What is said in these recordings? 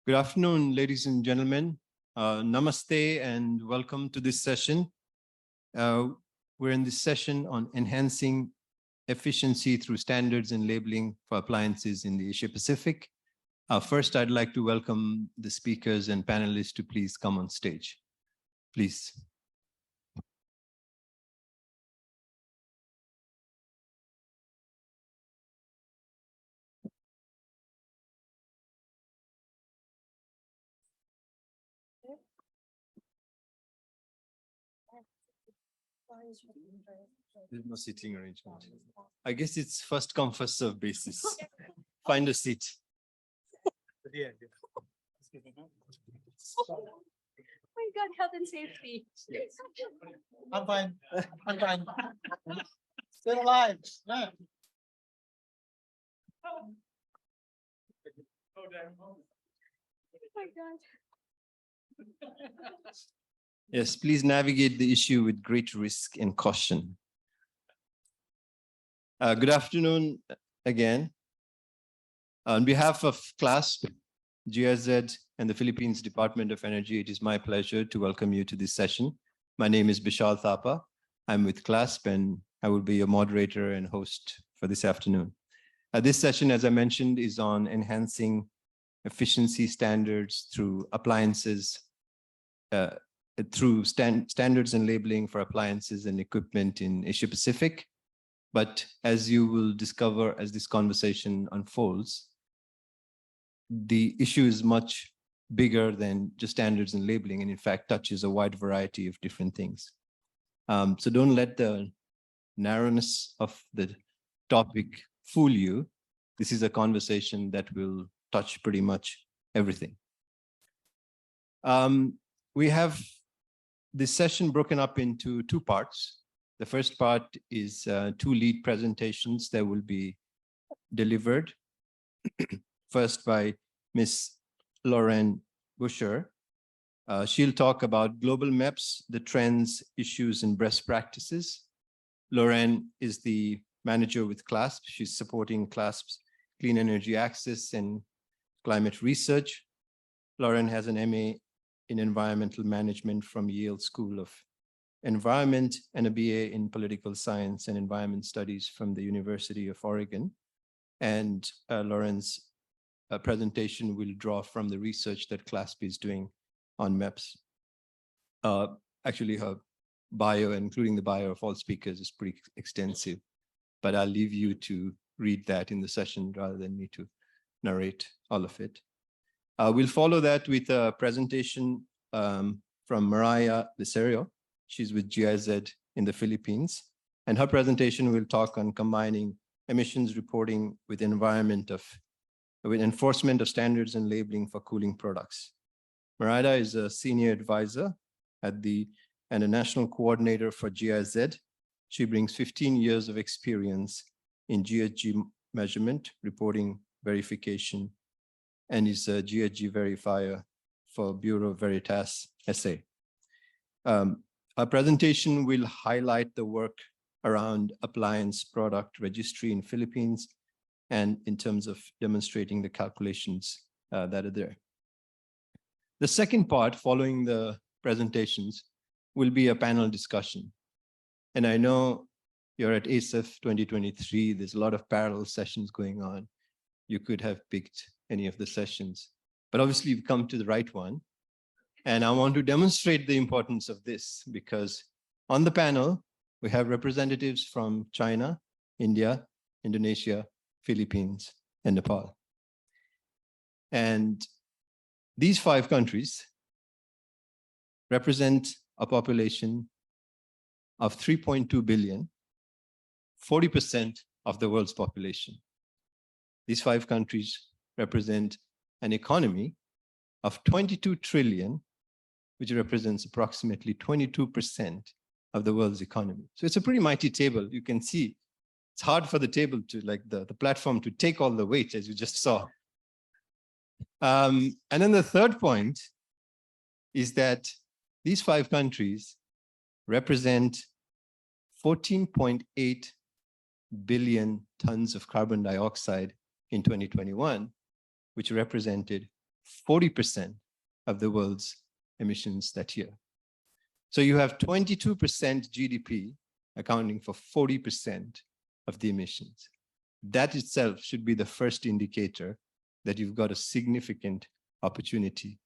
Good afternoon, ladies and gentlemen. Namaste and welcome to this session. We're in this session on enhancing efficiency through standards and labeling for appliances in the Asia Pacific. First, I'd like to welcome the speakers and panelists to please come on stage. Please. There's no seating arrangement. I guess it's first come, first serve basis. Find a seat. Oh my God, health and safety. I'm fine. I'm fine. Still alive. Yeah. Oh my God. Yes, please navigate the issue with great risk and caution. Good afternoon again. On behalf of CLASP, GIZ, and the Philippines Department of Energy, it is my pleasure to welcome you to this session. My name is Bishal Thapa. I'm with CLASP, and I will be your moderator and host for this afternoon. This session, as I mentioned, is on enhancing efficiency standards through appliances, through standards and labeling for appliances and equipment in Asia Pacific. But as you will discover as this conversation unfolds, the issue is much bigger than just standards and labeling, and in fact touches a wide variety of different things. So don't let the narrowness of the topic fool you. This is a conversation that will touch pretty much everything. We have this session broken up into two parts. The first part is two lead presentations that will be delivered. First by Ms. Lauren Buscher. She'll talk about global MEPS, the trends, issues, and best practices. Lauren is the manager with CLASP. She's supporting CLASP's Clean Energy Access and Climate Research. Lauren has an MA in Environmental Management from Yale School of Environment and a BA in Political Science and Environment Studies from the University of Oregon. And Lauren's presentation will draw from the research that CLASP is doing on MEPS. Actually, her bio, including the bio of all speakers, is pretty extensive, but I'll leave you to read that in the session rather than me to narrate all of it. We'll follow that with a presentation from Mariah Licerio. She's with GIZ in the Philippines. And her presentation will talk on combining emissions reporting with enforcement of standards and labeling for cooling products. Mariah is a senior advisor and a national coordinator for GIZ. She brings 15 years of experience in GHG measurement, reporting, verification, and is a GHG verifier for Bureau Veritas SA. Our presentation will highlight the work around appliance product registry in Philippines and in terms of demonstrating the calculations that are there. The second part, following the presentations, will be a panel discussion. And I know you're at ASEF 2023, there's a lot of parallel sessions going on. You could have picked any of the sessions, but obviously you've come to the right one. And I want to demonstrate the importance of this because on the panel, we have representatives from China, India, Indonesia, Philippines, and Nepal. And these 5 countries represent a population of 3.2 billion, 40% of the world's population. These 5 countries represent an economy of 22 trillion, which represents approximately 22% of the world's economy. So it's a pretty mighty table. You can see it's hard for the table to, like the platform to take all the weight, as you just saw. And then the third point is that these 5 countries represent 14.8 billion tons of carbon dioxide in 2021, which represented 40% of the world's emissions that year. So you have 22% GDP accounting for 40% of the emissions. That itself should be the first indicator that you've got a significant opportunity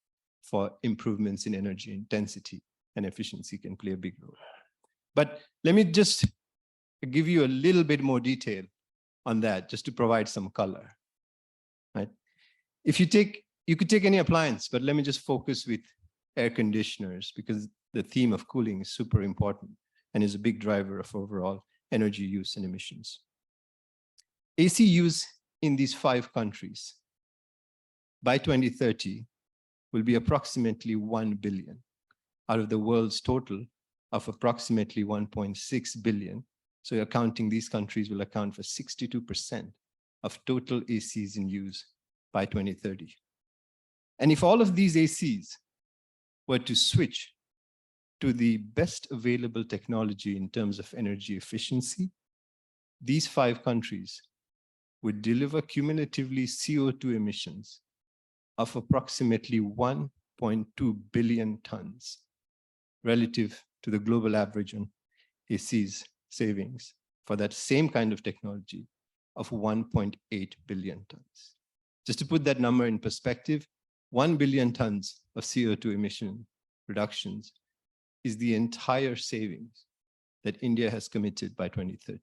for improvements in energy intensity, and efficiency can play a big role. But let me just give you a little bit more detail on that, just to provide some color, right? If you could take any appliance, but let me just focus with air conditioners, because the theme of cooling is super important and is a big driver of overall energy use and emissions. AC use in these 5 countries by 2030 will be approximately 1 billion out of the world's total of approximately 1.6 billion. So you're counting these countries will account for 62% of total ACs in use by 2030. And if all of these ACs were to switch to the best available technology in terms of energy efficiency, these 5 countries would deliver cumulatively CO2 emissions of approximately 1.2 billion tons relative to the global average on ACs savings for that same kind of technology of 1.8 billion tons. Just to put that number in perspective, 1 billion tons of CO2 emission reductions is the entire savings that India has committed by 2030.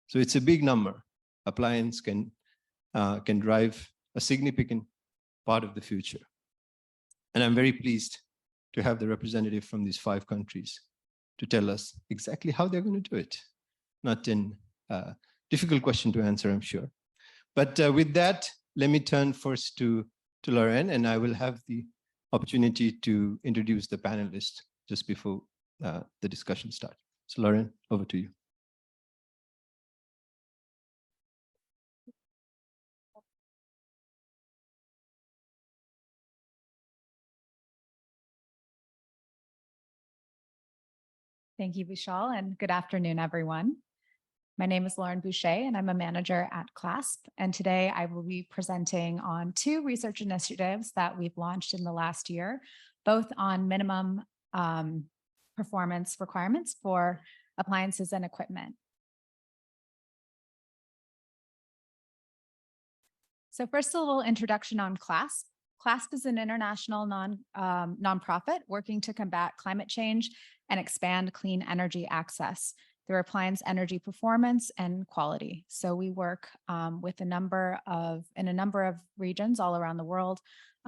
So it's a big number. Appliance can drive a significant part of the future. And I'm very pleased to have the representative from these 5 countries to tell us exactly how they're going to do it. Not a difficult question to answer, I'm sure. But with that, let me turn first to Lauren, and I will have the opportunity to introduce the panelists just before the discussion starts. So Lauren, over to you. Thank you, Vishal, and good afternoon, everyone. My name is Lauren Boucher, and I'm a manager at CLASP. And today I will be presenting on 2 research initiatives that we've launched in the last year, both on minimum performance requirements for appliances and equipment. So first, a little introduction on CLASP. CLASP is an international nonprofit working to combat climate change and expand clean energy access through appliance energy performance and quality. So we work with in a number of regions all around the world,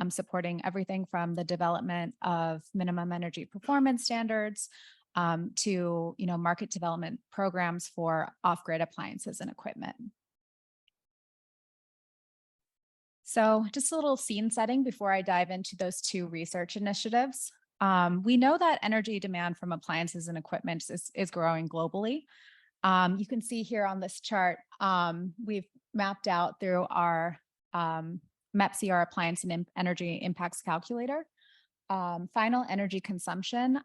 supporting everything from the development of minimum energy performance standards to market development programs for off-grid appliances and equipment. So just a little scene setting before I dive into those 2 research initiatives. We know that energy demand from appliances and equipment is growing globally. You can see here on this chart, we've mapped out through our MEPC, appliance and energy impacts calculator, final energy consumption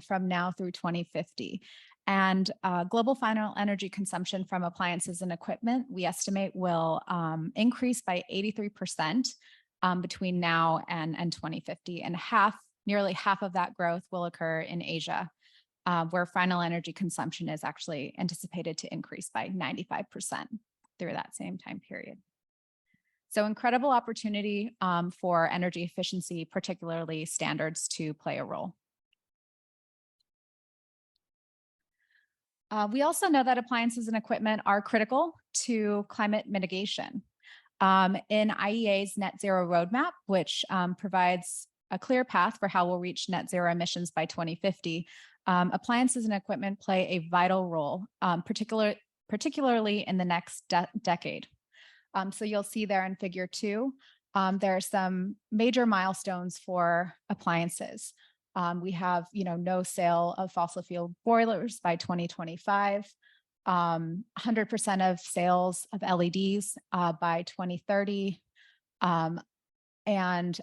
from now through 2050. And global final energy consumption from appliances and equipment, we estimate will increase by 83% between now and 2050. And nearly half of that growth will occur in Asia, where final energy consumption is actually anticipated to increase by 95% through that same time period. So incredible opportunity for energy efficiency, particularly standards, to play a role. We also know that appliances and equipment are critical to climate mitigation. In IEA's net zero roadmap, which provides a clear path for how we'll reach net zero emissions by 2050, appliances and equipment play a vital role, particularly in the next decade. So you'll see there in figure 2, there are some major milestones for appliances. We have, no sale of fossil fuel boilers by 2025, 100% of sales of LEDs by 2030, and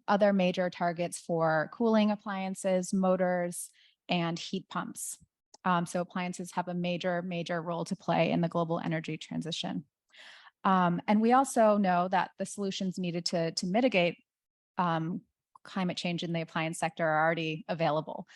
other major targets for cooling appliances, motors, and heat pumps. So appliances have a major role to play in the global energy transition. And we also know that the solutions needed to mitigate climate change in the appliance sector are already available,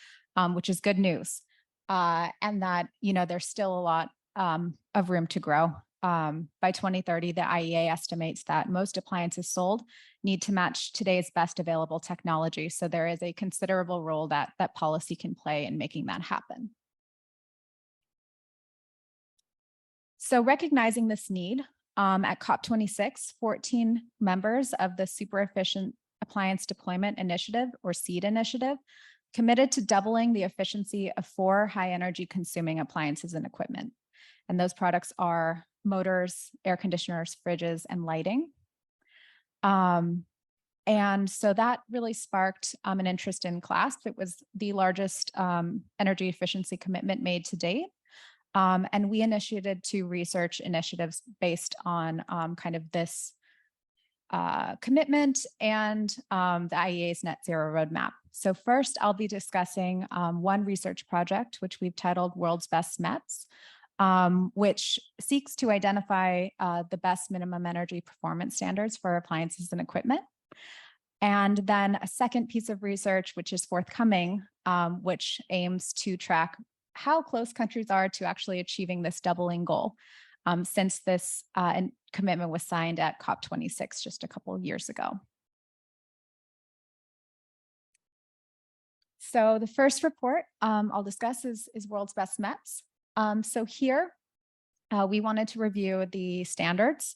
which is good news. And that, there's still a lot of room to grow. By 2030, the IEA estimates that most appliances sold need to match today's best available technology. So there is a considerable role that policy can play in making that happen. So recognizing this need, at COP26, 14 members of the Super Efficient Appliance Deployment Initiative, or SEED initiative, committed to doubling the efficiency of 4 high energy consuming appliances and equipment. And those products are motors, air conditioners, fridges, and lighting. And so that really sparked an interest in CLASP. It was the largest energy efficiency commitment made to date. And we initiated 2 research initiatives based on kind of this commitment and the IEA's net zero roadmap. So first, I'll be discussing one research project, which we've titled World's Best MEPS, which seeks to identify the best minimum energy performance standards for appliances and equipment. And then a second piece of research, which is forthcoming, which aims to track how close countries are to actually achieving this doubling goal, since this commitment was signed at COP26 just a couple of years ago. So the first report I'll discuss is World's Best MEPS. So here, we wanted to review the standards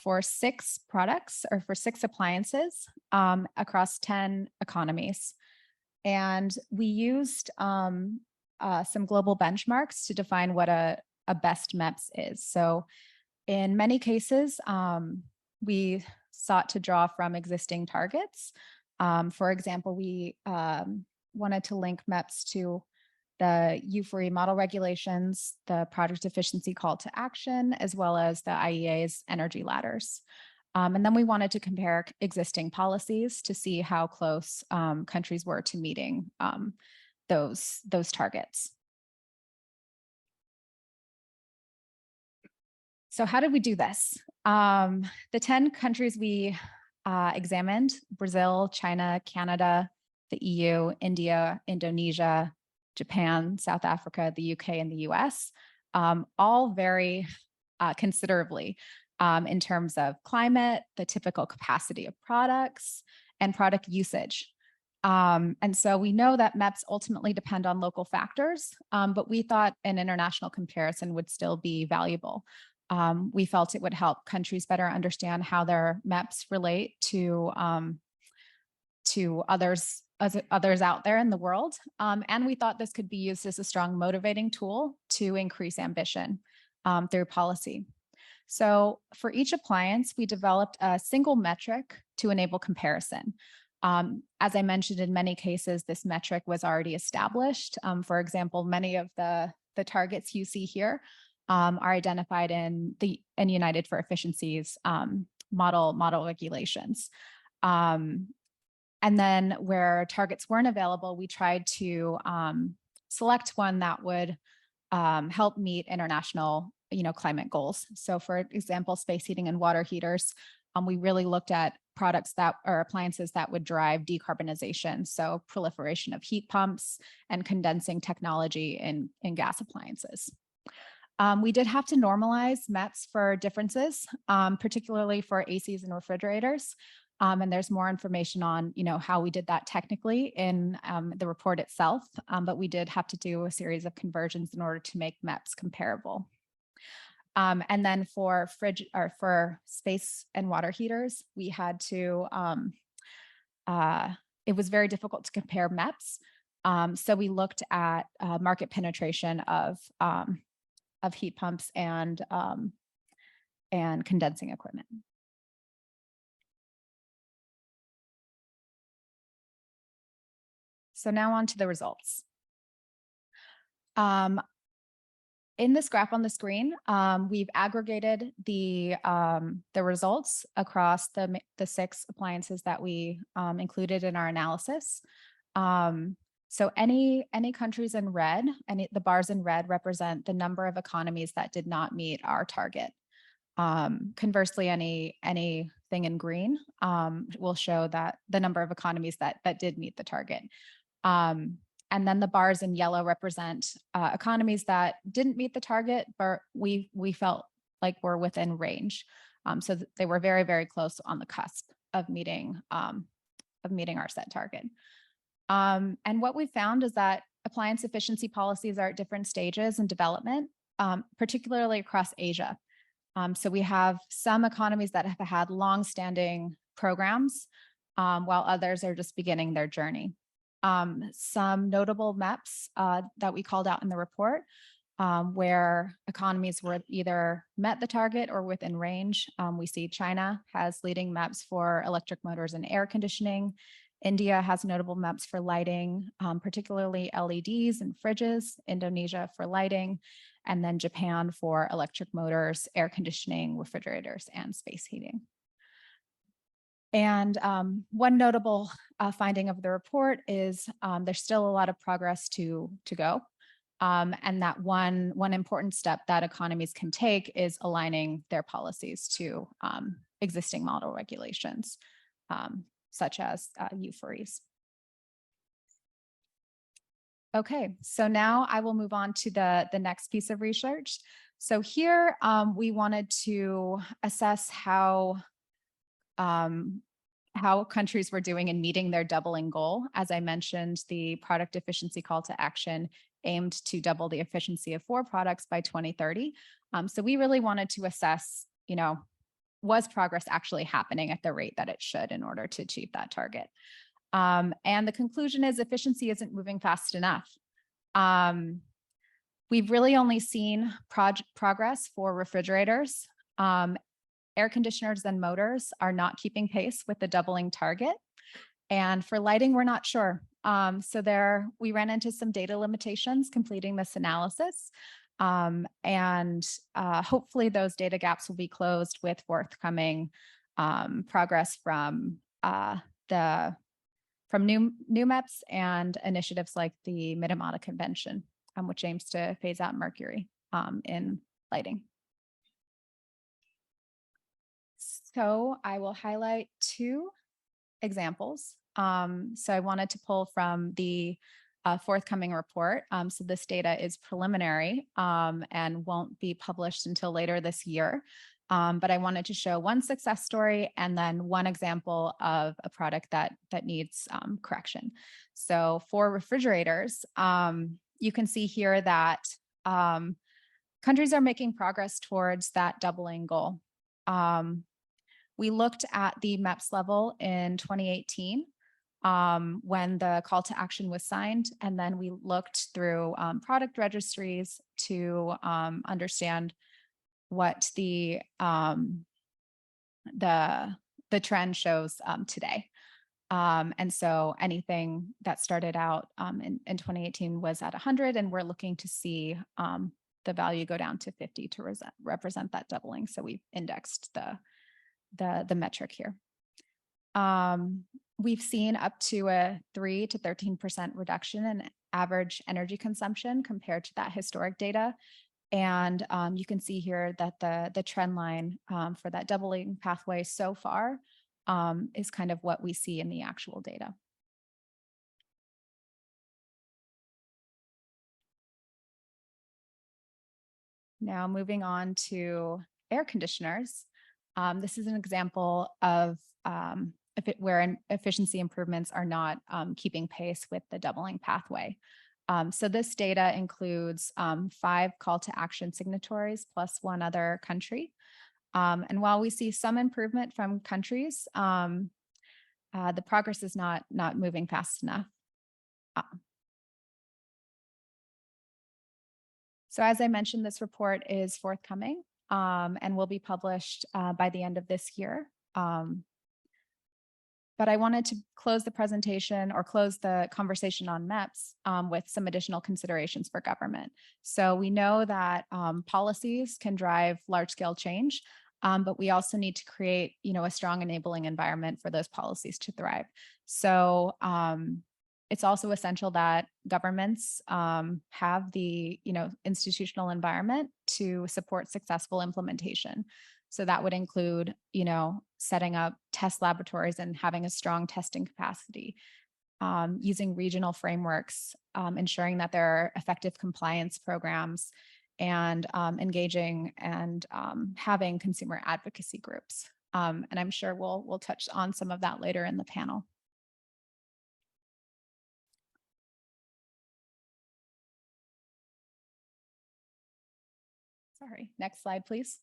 for 6 products, or for 6 appliances across 10 economies. And we used some global benchmarks to define what a best MEPS is. So in many cases, we sought to draw from existing targets. For example, we wanted to link MEPS to the U4E model regulations, the product efficiency call to action, as well as the IEA's energy ladders. And then we wanted to compare existing policies to see how close countries were to meeting those targets. So how did we do this? The 10 countries we examined: Brazil, China, Canada, the EU, India, Indonesia, Japan, South Africa, the UK, and the US, all vary considerably in terms of climate, the typical capacity of products, and product usage. And so we know that MEPS ultimately depend on local factors, but we thought an international comparison would still be valuable. We felt it would help countries better understand how their MEPS relate to others out there in the world. And we thought this could be used as a strong motivating tool to increase ambition through policy. So for each appliance, we developed a single metric to enable comparison. As I mentioned, in many cases, this metric was already established. For example, many of the targets you see here are identified in the United for Efficiency's model regulations. And then where targets weren't available, we tried to select one that would help meet international, climate goals. So for example, space heating and water heaters, we really looked at products that are appliances that would drive decarbonization. So proliferation of heat pumps and condensing technology in gas appliances. We did have to normalize MEPS for differences, particularly for ACs and refrigerators. And there's more information on, how we did that technically in the report itself. But we did have to do a series of conversions in order to make MEPS comparable. And then for space and water heaters, we had to, it was very difficult to compare MEPS. So we looked at market penetration of heat pumps and condensing equipment. So now on to the results. In this graph on the screen, we've aggregated the results across the 6 appliances that we included in our analysis. So any countries in red, the bars in red represent the number of economies that did not meet our target. Conversely, anything thing in green will show that the number of economies that did meet the target. And then the bars in yellow represent economies that didn't meet the target, but we felt like we're within range. So they were very, very close on the cusp of meeting our set target. And what we found is that appliance efficiency policies are at different stages in development, particularly across Asia. So we have some economies that have had long-standing programs, while others are just beginning their journey. Some notable MEPs that we called out in the report, where economies were either met the target or within range. We see China has leading MEPs for electric motors and air conditioning. India has notable MEPs for lighting, particularly LEDs and fridges, Indonesia for lighting, and then Japan for electric motors, air conditioning, refrigerators, and space heating. And one notable finding of the report is there's still a lot of progress to go. And that one important step that economies can take is aligning their policies to existing model regulations, such as U4Es. Okay, so now I will move on to the next piece of research. So here we wanted to assess how countries were doing in meeting their doubling goal. As I mentioned, the product efficiency call to action aimed to double the efficiency of 4 products by 2030. So we really wanted to assess, was progress actually happening at the rate that it should in order to achieve that target? And the conclusion is efficiency isn't moving fast enough. We've really only seen progress for refrigerators. Air conditioners and motors are not keeping pace with the doubling target. And for lighting, we're not sure. So there, we ran into some data limitations completing this analysis. And hopefully those data gaps will be closed with forthcoming progress from new MEPs and initiatives like the Minamata Convention, which aims to phase out mercury in lighting. So I will highlight 2 examples. So I wanted to pull from the forthcoming report. So this data is preliminary and won't be published until later this year. But I wanted to show one success story and then one example of a product that needs correction. So for refrigerators, you can see here that countries are making progress towards that doubling goal. We looked at the MEPS level in 2018 when the call to action was signed, and then we looked through product registries to understand what the trend shows today. And so anything that started out in 2018 was at 100, and we're looking to see the value go down to 50 to represent that doubling. So we've indexed the metric here. We've seen up to a 3 to 13% reduction in average energy consumption compared to that historic data. And you can see here that the trend line for that doubling pathway so far is kind of what we see in the actual data. Now moving on to air conditioners. This is an example of where efficiency improvements are not keeping pace with the doubling pathway. So this data includes 5 call to action signatories plus 1 other country. And while we see some improvement from countries, the progress is not moving fast enough. So as I mentioned, this report is forthcoming and will be published by the end of this year. But I wanted to close the presentation or close the conversation on MEPS with some additional considerations for government. So we know that policies can drive large-scale change, but we also need to create, a strong enabling environment for those policies to thrive. So it's also essential that governments have the, institutional environment to support successful implementation. So that would include, setting up test laboratories and having a strong testing capacity, using regional frameworks, ensuring that there are effective compliance programs, and engaging and having consumer advocacy groups. And I'm sure we'll touch on some of that later in the panel. Sorry, next slide, please.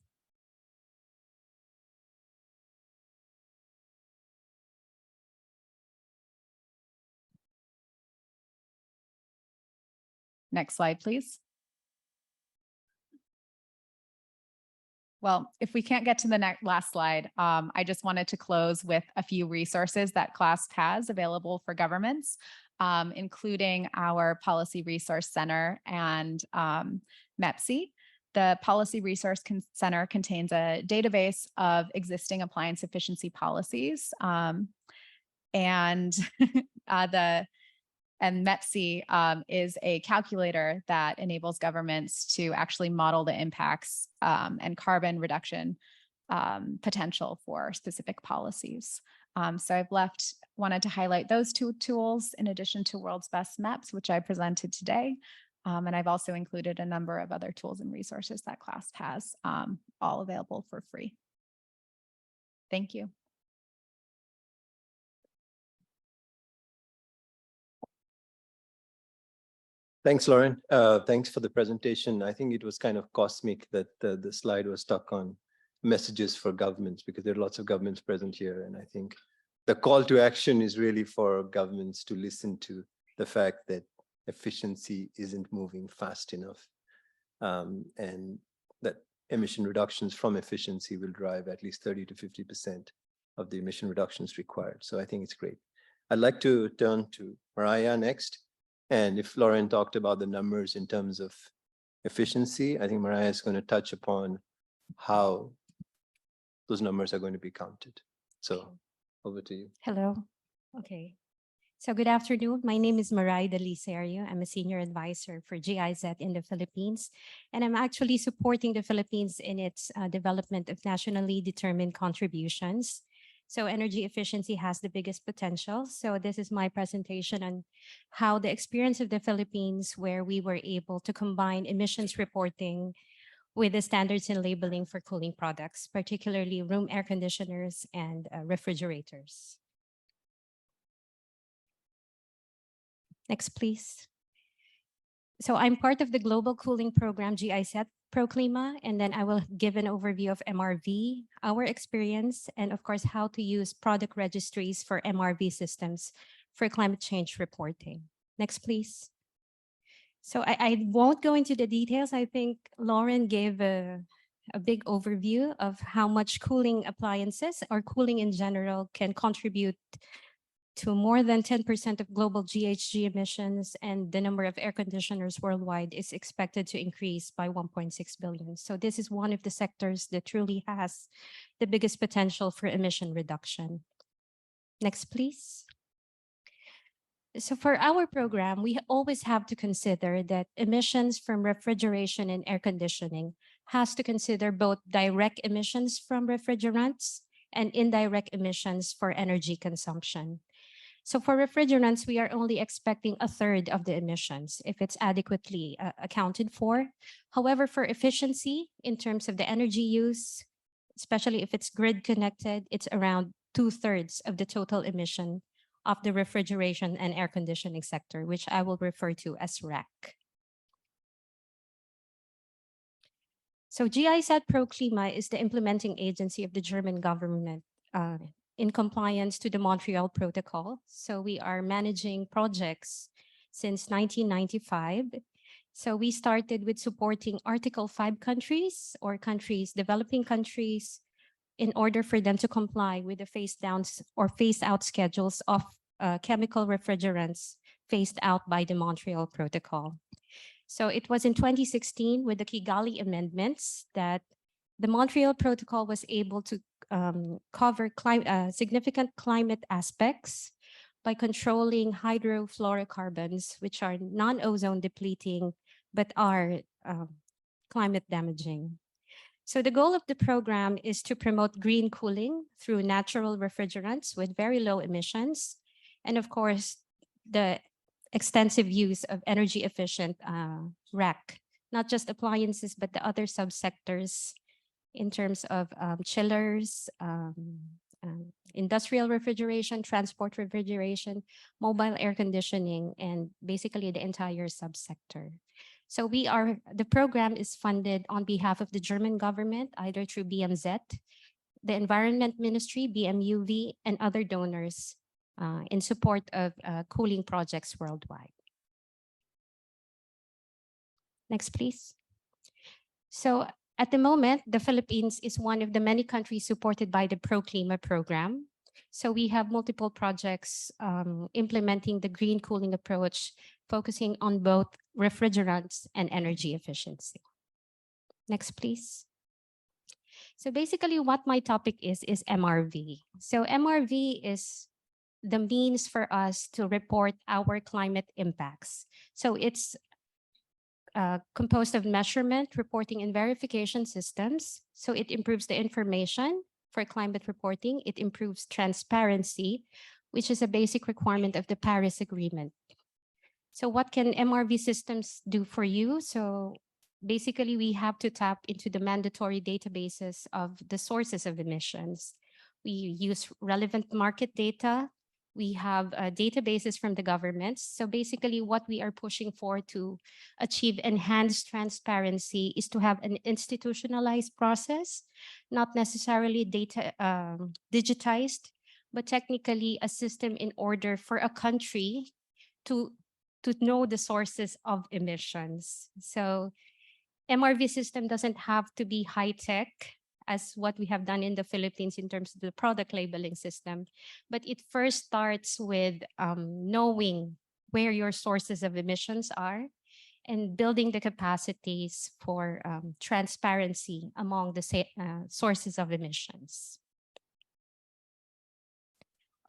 Next slide, please. Well, if we can't get to the last slide, I just wanted to close with a few resources that CLASP has available for governments, including our Policy Resource Center and MEPC. The Policy Resource Center contains a database of existing appliance efficiency policies, and MEPC is a calculator that enables governments to actually model the impacts and carbon reduction potential for specific policies. So I've wanted to highlight those two tools in addition to World's Best MEPS, which I presented today. And I've also included a number of other tools and resources that CLASP has, all available for free. Thank you. Thanks, Lauren. Thanks for the presentation. I think it was kind of cosmic that the slide was stuck on messages for governments, because there are lots of governments present here. And I think the call to action is really for governments to listen to the fact that efficiency isn't moving fast enough, and that emission reductions from efficiency will drive at least 30 to 50% of the emission reductions required. So I think it's great. I'd like to turn to Mariah next. And if Lauren talked about the numbers in terms of efficiency, I think Mariah is going to touch upon how those numbers are going to be counted. So over to you. Hello. Okay. So good afternoon. My name is Mariah Delicerio. I'm a senior advisor for GIZ in the Philippines. And I'm actually supporting the Philippines in its development of nationally determined contributions. So energy efficiency has the biggest potential. So this is my presentation on how the experience of the Philippines, where we were able to combine emissions reporting with the standards and labeling for cooling products, particularly room air conditioners and refrigerators. Next, please. So I'm part of the Global Cooling Program, GIZ ProClima, and then I will give an overview of MRV, our experience, and of course, how to use product registries for MRV systems for climate change reporting. Next, please. So I won't go into the details. I think Lauren gave a big overview of how much cooling appliances or cooling in general can contribute to more than 10% of global GHG emissions, and the number of air conditioners worldwide is expected to increase by 1.6 billion. So this is one of the sectors that truly has the biggest potential for emission reduction. Next, please. So for our program, we always have to consider that emissions from refrigeration and air conditioning has to consider both direct emissions from refrigerants and indirect emissions for energy consumption. So for refrigerants, we are only expecting a third of the emissions if it's adequately accounted for. However, for efficiency, in terms of the energy use, especially if it's grid connected, it's around 2/3 of the total emission of the refrigeration and air conditioning sector, which I will refer to as RAC. So GIZ ProClima is the implementing agency of the German government in compliance to the Montreal Protocol. So we are managing projects since 1995. So we started with supporting Article 5 countries or countries, developing countries, in order for them to comply with the phase downs or phase out schedules of chemical refrigerants phased out by the Montreal Protocol. So it was in 2016 with the Kigali amendments that the Montreal Protocol was able to cover significant climate aspects by controlling hydrofluorocarbons, which are non-ozone depleting, but are climate damaging. So the goal of the program is to promote green cooling through natural refrigerants with very low emissions. And of course, the extensive use of energy efficient REC, not just appliances, but the other subsectors in terms of chillers, industrial refrigeration, transport refrigeration, mobile air conditioning, and basically the entire subsector. So the program is funded on behalf of the German government, either through BMZ, the Environment Ministry, BMUV, and other donors in support of cooling projects worldwide. Next, please. So at the moment, the Philippines is one of the many countries supported by the ProClima program. So we have multiple projects implementing the green cooling approach, focusing on both refrigerants and energy efficiency. Next, please. So basically what my topic is MRV. So MRV is the means for us to report our climate impacts. So it's composed of measurement, reporting, and verification systems. So it improves the information for climate reporting. It improves transparency, which is a basic requirement of the Paris Agreement. So what can MRV systems do for you? So basically, we have to tap into the mandatory databases of the sources of emissions. We use relevant market data. We have databases from the governments. So basically what we are pushing for to achieve enhanced transparency is to have an institutionalized process, not necessarily data digitized, but technically a system in order for a country to know the sources of emissions. So MRV system doesn't have to be high tech as what we have done in the Philippines in terms of the product labeling system. But it first starts with knowing where your sources of emissions are and building the capacities for transparency among the sources of emissions.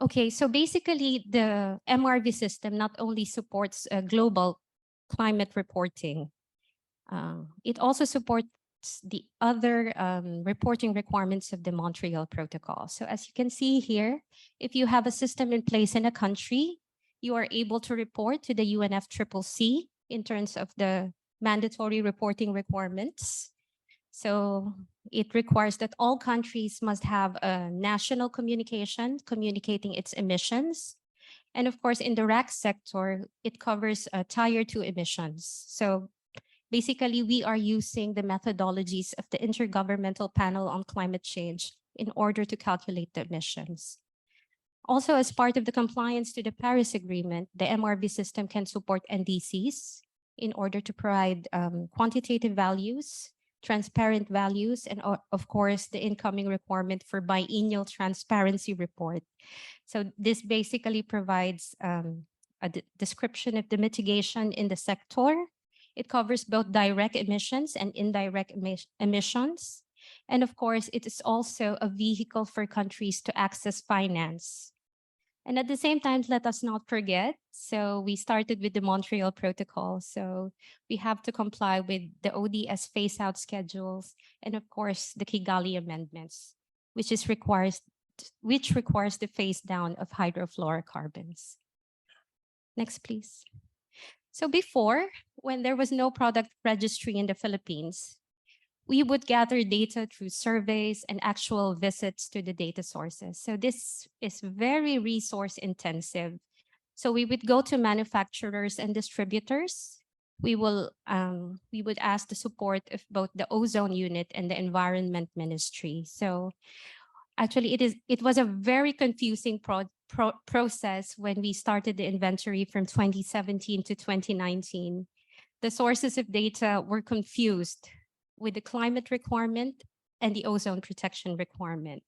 Okay, so basically the MRV system not only supports global climate reporting, it also supports the other reporting requirements of the Montreal Protocol. So as you can see here, if you have a system in place in a country, you are able to report to the UNFCCC in terms of the mandatory reporting requirements. So it requires that all countries must have a national communication communicating its emissions. And of course, in the RAC sector, it covers Tier 2 emissions. So basically, we are using the methodologies of the Intergovernmental Panel on Climate Change in order to calculate the emissions. Also, as part of the compliance to the Paris Agreement, the MRV system can support NDCs in order to provide quantitative values, transparent values, and of course, the incoming requirement for biennial transparency report. So this basically provides a description of the mitigation in the sector. It covers both direct emissions and indirect emissions. And of course, it is also a vehicle for countries to access finance. And at the same time, let us not forget, so we started with the Montreal Protocol. So we have to comply with the ODS phase-out schedules and of course, the Kigali amendments, which requires the phase down of hydrofluorocarbons. Next, please. So before, when there was no product registry in the Philippines, we would gather data through surveys and actual visits to the data sources. So this is very resource intensive. So we would go to manufacturers and distributors. We would ask the support of both the Ozone Unit and the Environment Ministry. So actually, it was a very confusing process when we started the inventory from 2017 to 2019. The sources of data were confused with the climate requirement and the ozone protection requirement.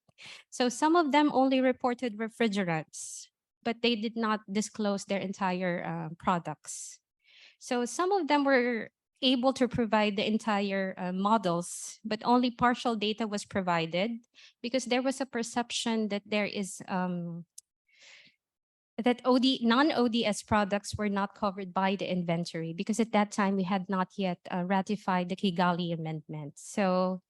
So some of them only reported refrigerants, but they did not disclose their entire products. So some of them were able to provide the entire models, but only partial data was provided because there was a perception that there is that non-ODS products were not covered by the inventory because at that time we had not yet ratified the Kigali Amendment. So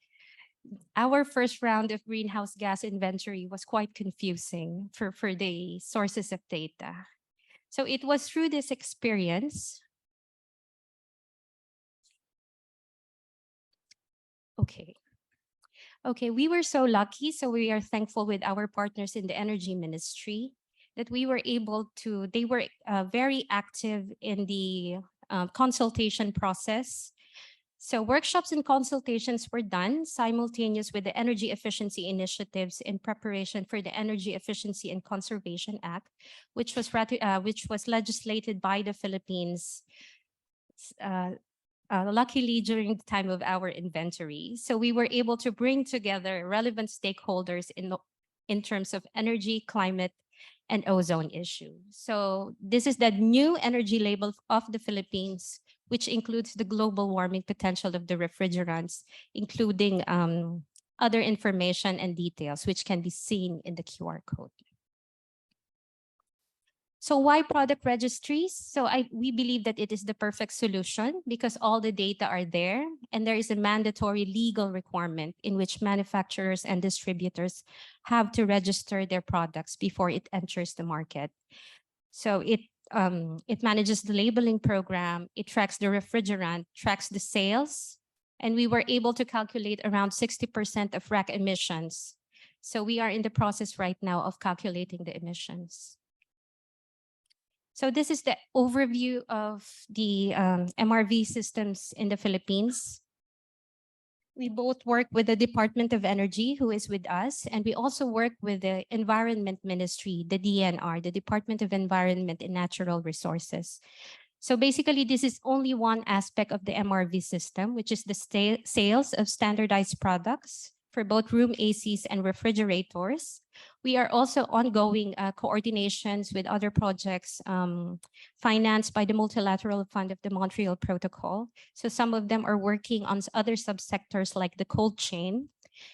our first round of greenhouse gas inventory was quite confusing for the sources of data. So it was through this experience. Okay. Okay, we were so lucky. So we are thankful with our partners in the Energy Ministry that we were able to, they were very active in the consultation process. So workshops and consultations were done simultaneous with the energy efficiency initiatives in preparation for the Energy Efficiency and Conservation Act, which was legislated by the Philippines, luckily during the time of our inventory. So we were able to bring together relevant stakeholders in terms of energy, climate, and ozone issue. So this is the new energy label of the Philippines, which includes the global warming potential of the refrigerants, including other information and details, which can be seen in the QR code. So why product registries? So we believe that it is the perfect solution because all the data are there and there is a mandatory legal requirement in which manufacturers and distributors have to register their products before it enters the market. So it manages the labeling program, it tracks the refrigerant, tracks the sales, and we were able to calculate around 60% of RAC emissions. So we are in the process right now of calculating the emissions. So this is the overview of the MRV systems in the Philippines. We both work with the Department of Energy, who is with us, and we also work with the Environment Ministry, the DNR, the Department of Environment and Natural Resources. So basically, this is only one aspect of the MRV system, which is the sales of standardized products for both room ACs and refrigerators. We are also ongoing coordinations with other projects financed by the Multilateral Fund of the Montreal Protocol. So some of them are working on other subsectors like the cold chain.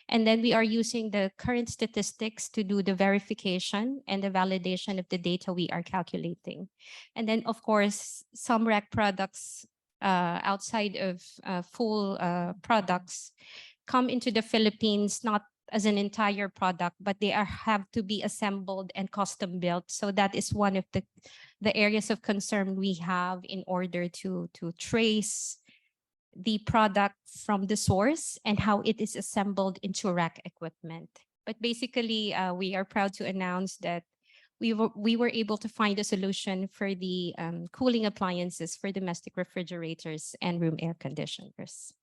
And then we are using the current statistics to do the verification and the validation of the data we are calculating. And then, of course, some RAC products outside of full products come into the Philippines not as an entire product, but they have to be assembled and custom built. So that is one of the areas of concern we have in order to trace the product from the source and how it is assembled into RAC equipment. But basically, we are proud to announce that we were able to find a solution for the cooling appliances for domestic refrigerators and room air conditioners.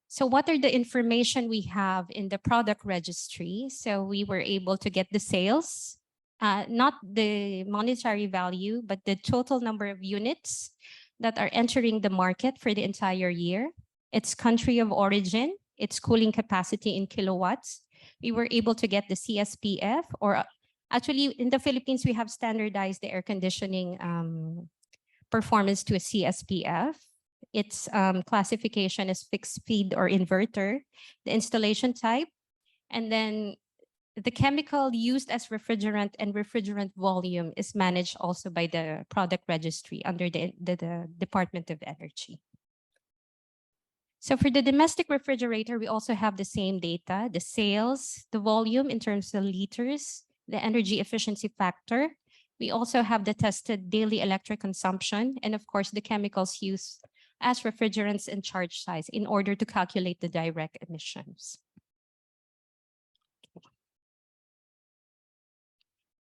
So what are the information we have in the product registry? So we were able to get the sales, not the monetary value, but the total number of units that are entering the market for the entire year, its country of origin, its cooling capacity in kilowatts. We were able to get the CSPF, or actually in the Philippines, we have standardized the air conditioning performance to a CSPF. Its classification is fixed speed or inverter, the installation type, and then the chemical used as refrigerant and refrigerant volume is managed also by the product registry under the Department of Energy. So for the domestic refrigerator, we also have the same data, the sales, the volume in terms of liters, the energy efficiency factor. We also have the tested daily electric consumption, and of course, the chemicals used as refrigerants and charge size in order to calculate the direct emissions.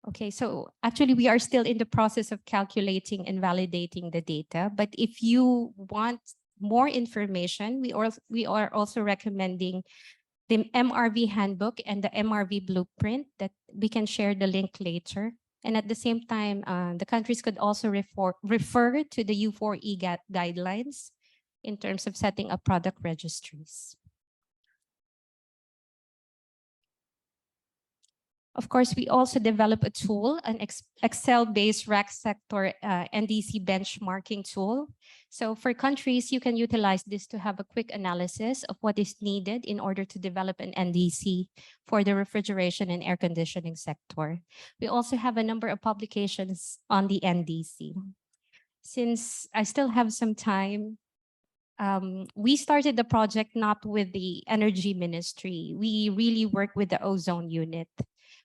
Okay, so actually we are still in the process of calculating and validating the data, but if you want more information, we are also recommending the MRV handbook and the MRV blueprint that we can share the link later. And at the same time, the countries could also refer to the U4E guidelines in terms of setting up product registries. Of course, we also develop a tool, an Excel-based RAC sector NDC benchmarking tool. So for countries, you can utilize this to have a quick analysis of what is needed in order to develop an NDC for the refrigeration and air conditioning sector. We also have a number of publications on the NDC. Since I still have some time, we started the project not with the energy ministry. We really work with the ozone unit.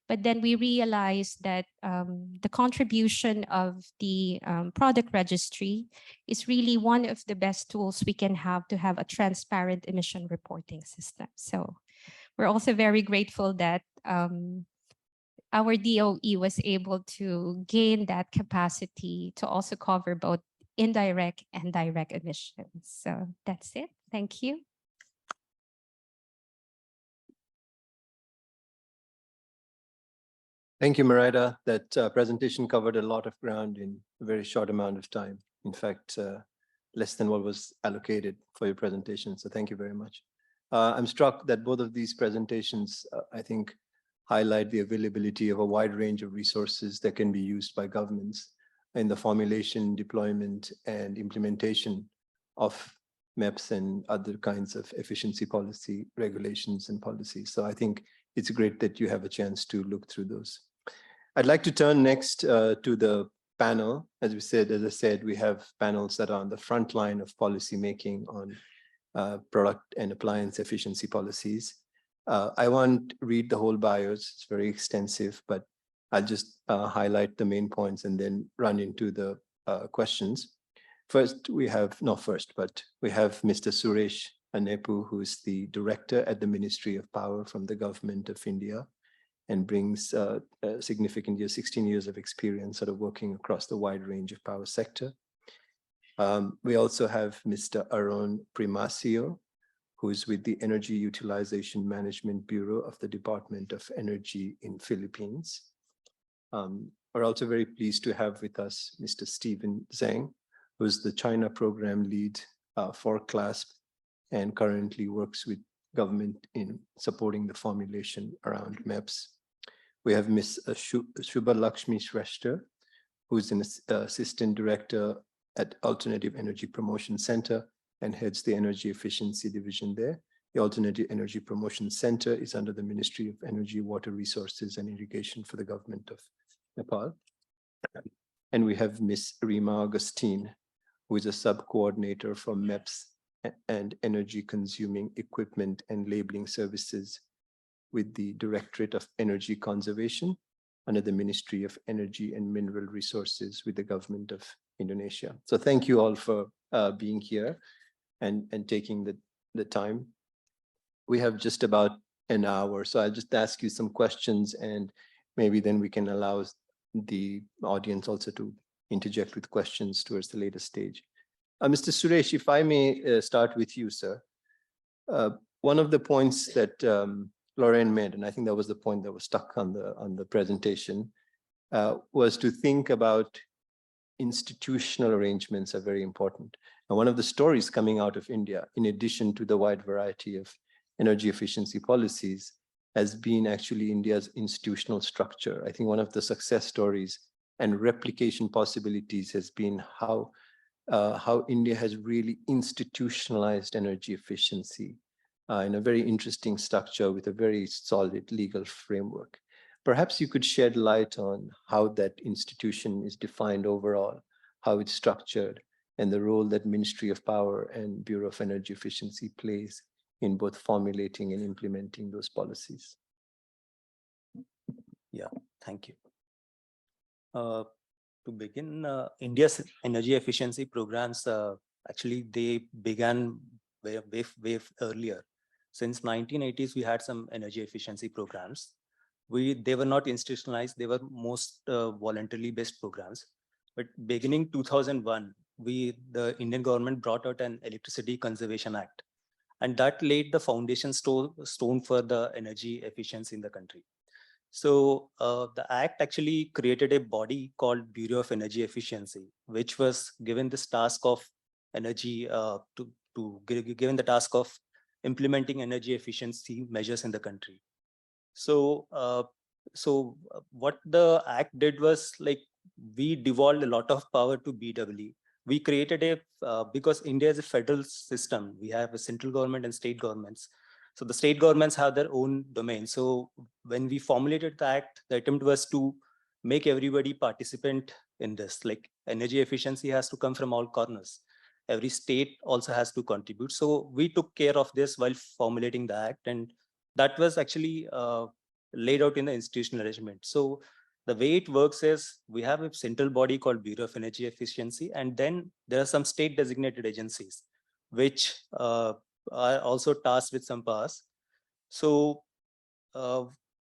But then we realized that the contribution of the product registry is really one of the best tools we can have to have a transparent emission reporting system. So we're also very grateful that our DOE was able to gain that capacity to also cover both indirect and direct emissions. So that's it. Thank you. Thank you, Marida. That presentation covered a lot of ground in a very short amount of time. In fact, less than what was allocated for your presentation. So thank you very much. I'm struck that both of these presentations, I think, highlight the availability of a wide range of resources that can be used by governments in the formulation, deployment, and implementation of MEPS and other kinds of efficiency policy regulations and policies. So I think it's great that you have a chance to look through those. I'd like to turn next to the panel. As I said, we have panels that are on the front line of policy making on product and appliance efficiency policies. I won't read the whole bios, it's very extensive, but I'll just highlight the main points and then run into the questions. First, we have Mr. Suresh Anepu, who is the director at the Ministry of Power from the Government of India and brings a significant 16 years of experience sort of working across the wide range of power sector. We also have Mr. Arun Primasio, who is with the Energy Utilization Management Bureau of the Department of Energy in Philippines. We're also very pleased to have with us Mr. Stephen Zhang, who is the China program lead for CLASP and currently works with government in supporting the formulation around MEPS. We have Ms. Shubha Lakshmi Shrestha, who is an assistant director at Alternative Energy Promotion Center and heads the energy efficiency division there. The Alternative Energy Promotion Center is under the Ministry of Energy, Water Resources and Irrigation for the government of Nepal. And we have Ms. Rima Augustine, who is a sub-coordinator for MEPS and energy consuming equipment and labeling services with the Directorate of Energy Conservation under the Ministry of Energy and Mineral Resources with the government of Indonesia. So thank you all for being here and taking the time. We have just about an hour, so I'll just ask you some questions and maybe then we can allow the audience also to interject with questions towards the later stage. Mr. Suresh, if I may start with you, sir. One of the points that Lorraine made, and I think that was the point that was stuck on the presentation, was to think about institutional arrangements are very important. And one of the stories coming out of India, in addition to the wide variety of energy efficiency policies, has been actually India's institutional structure. I think one of the success stories and replication possibilities has been how India has really institutionalized energy efficiency in a very interesting structure with a very solid legal framework. Perhaps you could shed light on how that institution is defined overall, how it's structured, and the role that Ministry of Power and Bureau of Energy Efficiency plays in both formulating and implementing those policies. Yeah, thank you. To begin, India's energy efficiency programs, actually they began way earlier. Since 1980s, we had some energy efficiency programs. They were not institutionalized, they were most voluntarily based programs. But beginning 2001, the Indian government brought out an Electricity Conservation Act. And that laid the foundation stone for the energy efficiency in the country. So the act actually created a body called Bureau of Energy Efficiency, which was given this task of given the task of implementing energy efficiency measures in the country. So what the act did was, like, we devolved a lot of power to BEE. We created because India is a federal system, we have a central government and state governments. So the state governments have their own domain. So when we formulated the act, the attempt was to make everybody participant in this. Like, energy efficiency has to come from all corners. every state also has to contribute. So we took care of this while formulating the act, and that was actually laid out in the institutional arrangement. So the way it works is we have a central body called Bureau of Energy Efficiency, and then there are some state designated agencies which are also tasked with some powers. So,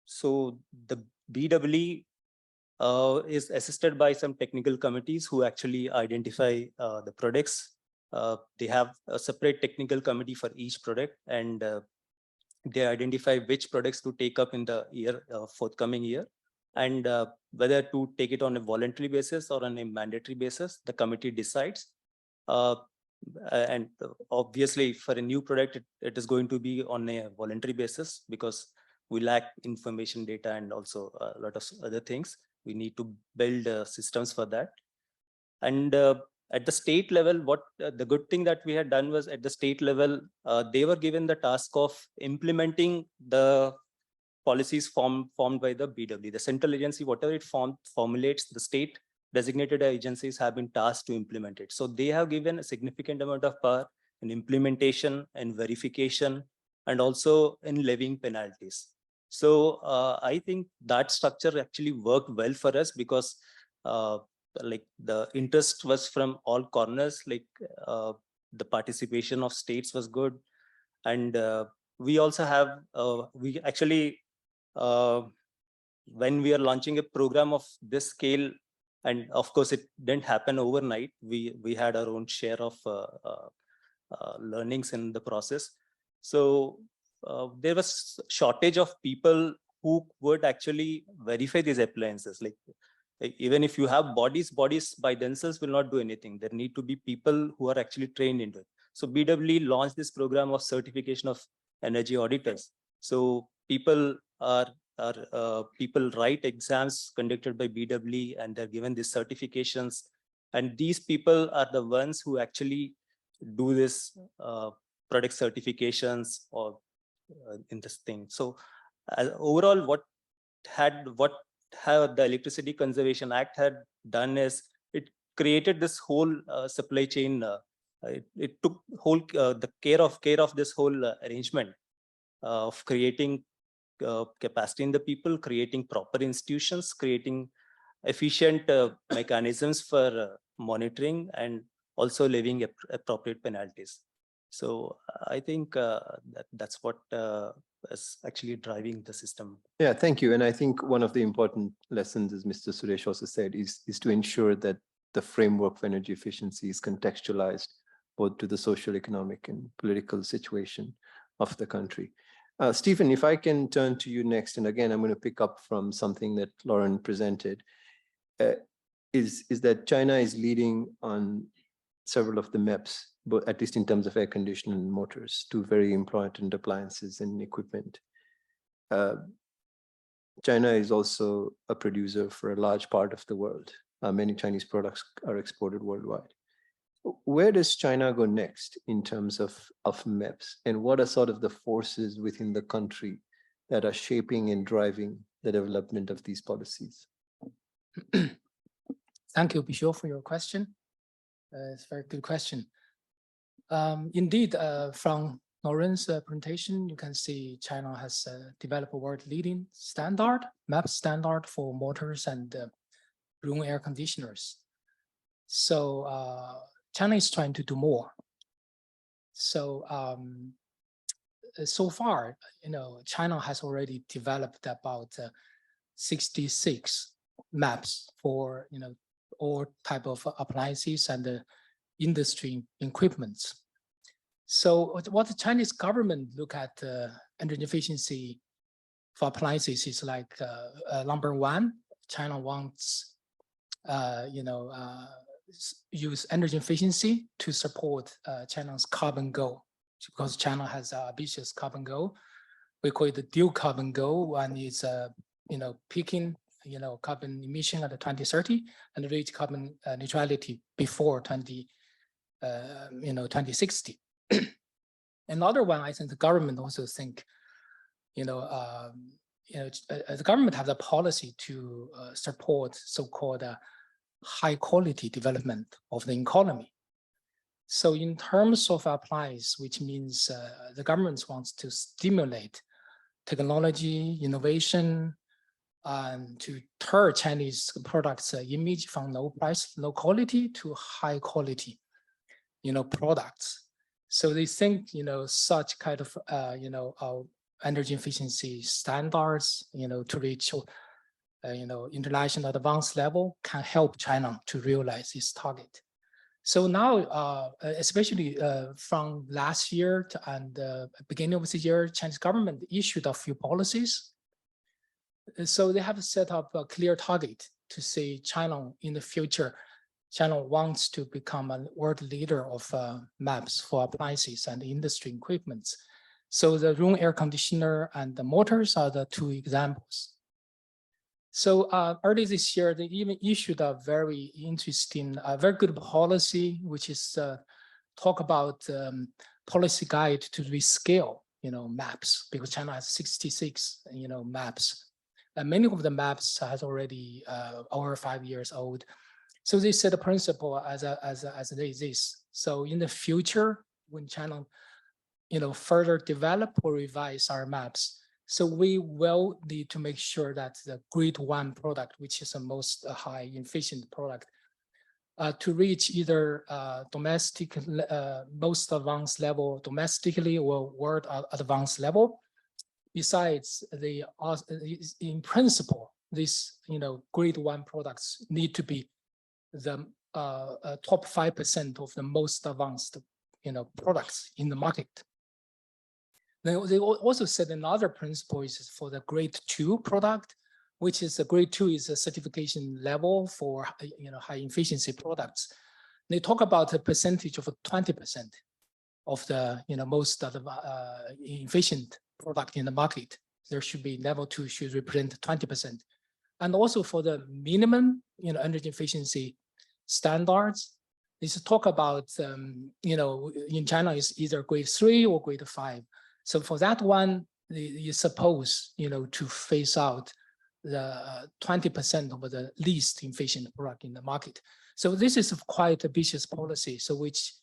so the BEE is assisted by some technical committees who actually identify the products. They have a separate technical committee for each product, and they identify which products to take up in the year, forthcoming year, and whether to take it on a voluntary basis or on a mandatory basis. The committee decides. And obviously, for a new product, it is going to be on a voluntary basis because we lack information data and also a lot of other things. We need to build systems for that. And at the state level, what the good thing that we had done was at the state level, they were given the task of implementing the policies formed by the BEE. The central agency, whatever it formulates, the state designated agencies have been tasked to implement it. So they have given a significant amount of power in implementation and verification, and also in levying penalties. So I think that structure actually worked well for us because like the interest was from all corners, like the participation of states was good. And we also have, we actually, when we are launching a program of this scale, and of course it didn't happen overnight, we had our own share of learnings in the process. So there was shortage of people who would actually verify these appliances. Like even if you have bodies by themselves will not do anything. There need to be people who are actually trained into it. So BEE launched this program of certification of energy auditors. So people people write exams conducted by BEE, and they're given these certifications. And these people are the ones who actually do this product certifications or in this thing. So overall, what the Electricity Conservation Act had done is it created this whole supply chain. It took whole the care of this whole arrangement of creating capacity in the people, creating proper institutions, creating efficient mechanisms for monitoring, and also levying appropriate penalties. So I think that's what is actually driving the system. Yeah, thank you. And I think one of the important lessons, as Mr. Suresh also said, is to ensure that the framework for energy efficiency is contextualized both to the social, economic, and political situation of the country. Stephen, if I can turn to you next, and again, I'm going to pick up from something that Lauren presented, is that China is leading on several of the MEPs, but at least in terms of air conditioning and motors, two very important appliances and equipment. China is also a producer for a large part of the world. Many Chinese products are exported worldwide. Where does China go next in terms of MEPs? And what are sort of the forces within the country that are shaping and driving the development of these policies? Thank you, Bishop, for your question. It's a very good question. Indeed, from Lauren's presentation, you can see China has developed a world-leading standard, MEP standard for motors and room air conditioners. So China is trying to do more. So so far, China has already developed about 66 MEPs for all type of appliances and industry equipment. So what the Chinese government look at energy efficiency for appliances is like number one, China wants use energy efficiency to support China's carbon goal, because China has an ambitious carbon goal. We call it the dual carbon goal. One is peaking carbon emission at 2030 and reach carbon neutrality before 2060. Another one, I think the government also think, the government has a policy to support so-called high quality development of the economy. So in terms of appliance, which means the government wants to stimulate technology, innovation, to turn Chinese products image from low price, low quality to high quality, products. So they think, such kind of, energy efficiency standards, to reach, international advanced level can help China to realize its target. So now, especially from last year and beginning of the year, Chinese government issued a few policies. So they have set up a clear target to say China in the future, China wants to become a world leader of maps for appliances and industry equipments. So the room air conditioner and the motors are the two examples. So early this year, they even issued a very interesting, very good policy, which is talk about policy guide to rescale, maps, because China has 66, maps. And many of the maps has already over 5 years old. So they set a principle as this. So in the future, when China, further develop or revise our maps, so we will need to make sure that the grade 1 product, which is the most high efficient product, to reach either domestic, most advanced level domestically or world advanced level. Besides, in principle, these grade 1 products need to be the top 5% of the most advanced products in the market. They also said another principle is for the grade 2 product, which is a grade 2 is a certification level for high efficiency products. They talk about a percentage of 20% of the most efficient product in the market. There should be level 2 should represent 20%. And also for the minimum energy efficiency standards, this talk about in China is either grade 3 or grade 5. So for that one, you suppose to phase out the 20% of the least efficient product in the market. So this is quite a ambitious policy, so which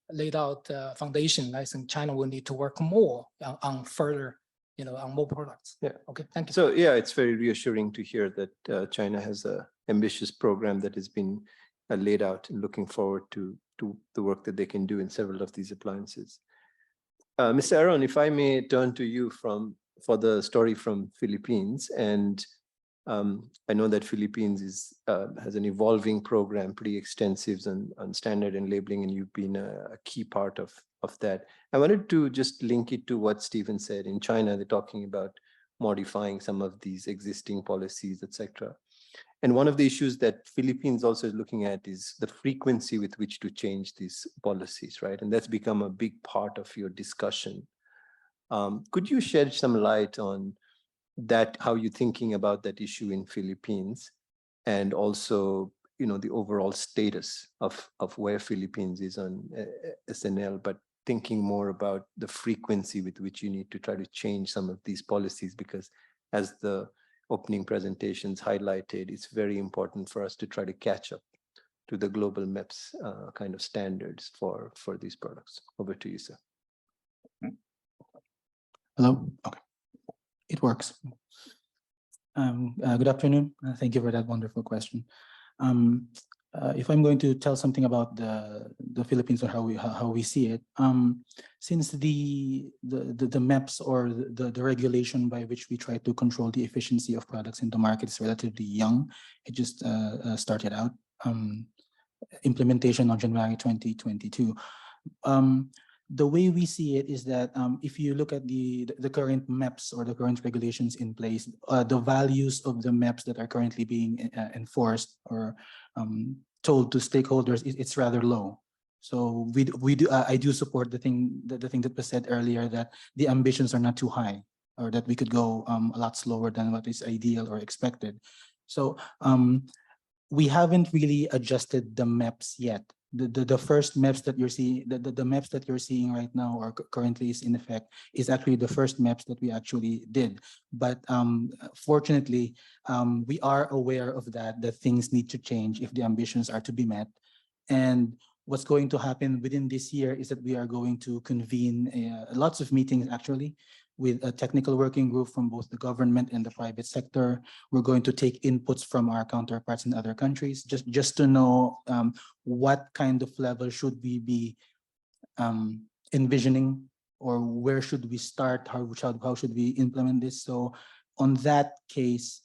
laid out foundation. I think China will need to work more on further, on more products. Yeah. Okay, thank you. So yeah, it's very reassuring to hear that China has an ambitious program that has been laid out, and looking forward to the work that they can do in several of these appliances. Mr. Aaron, if I may turn to you for the story from Philippines, and I know that Philippines has an evolving program, pretty extensive on standard and labeling, and you've been a key part of that. I wanted to just link it to what Stephen said. In China, they're talking about modifying some of these existing policies, etc. And one of the issues that Philippines also is looking at is the frequency with which to change these policies, right? And that's become a big part of your discussion. Could you shed some light on that, how you're thinking about that issue in Philippines, and also, the overall status of where Philippines is on SNL, but thinking more about the frequency with which you need to try to change some of these policies, because as the opening presentations highlighted, it's very important for us to try to catch up to the global MEPS kind of standards for these products. Over to you, sir. Hello. Okay, it works. Good afternoon. Thank you for that wonderful question. If I'm going to tell something about the Philippines or how we see it, since the MEPS or the regulation by which we try to control the efficiency of products in the market is relatively young. It just started out. Implementation on January 2022. The way we see it is that if you look at the current MEPS or the current regulations in place, the values of the MEPS that are currently being enforced or told to stakeholders, it's rather low. So I do support the thing that was said earlier, that the ambitions are not too high, or that we could go a lot slower than what is ideal or expected. So we haven't really adjusted the MEPS yet. The first MEPS that you're seeing, the MEPS that you're seeing right now or currently is in effect is actually the first MEPS that we actually did. But fortunately, we are aware of that things need to change if the ambitions are to be met. And what's going to happen within this year is that we are going to convene lots of meetings actually with a technical working group from both the government and the private sector. We're going to take inputs from our counterparts in other countries, just to know what kind of level should we be envisioning, or where should we start, how should we implement this. So on that case,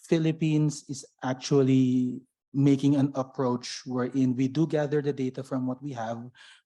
Philippines is actually making an approach wherein we do gather the data from what we have.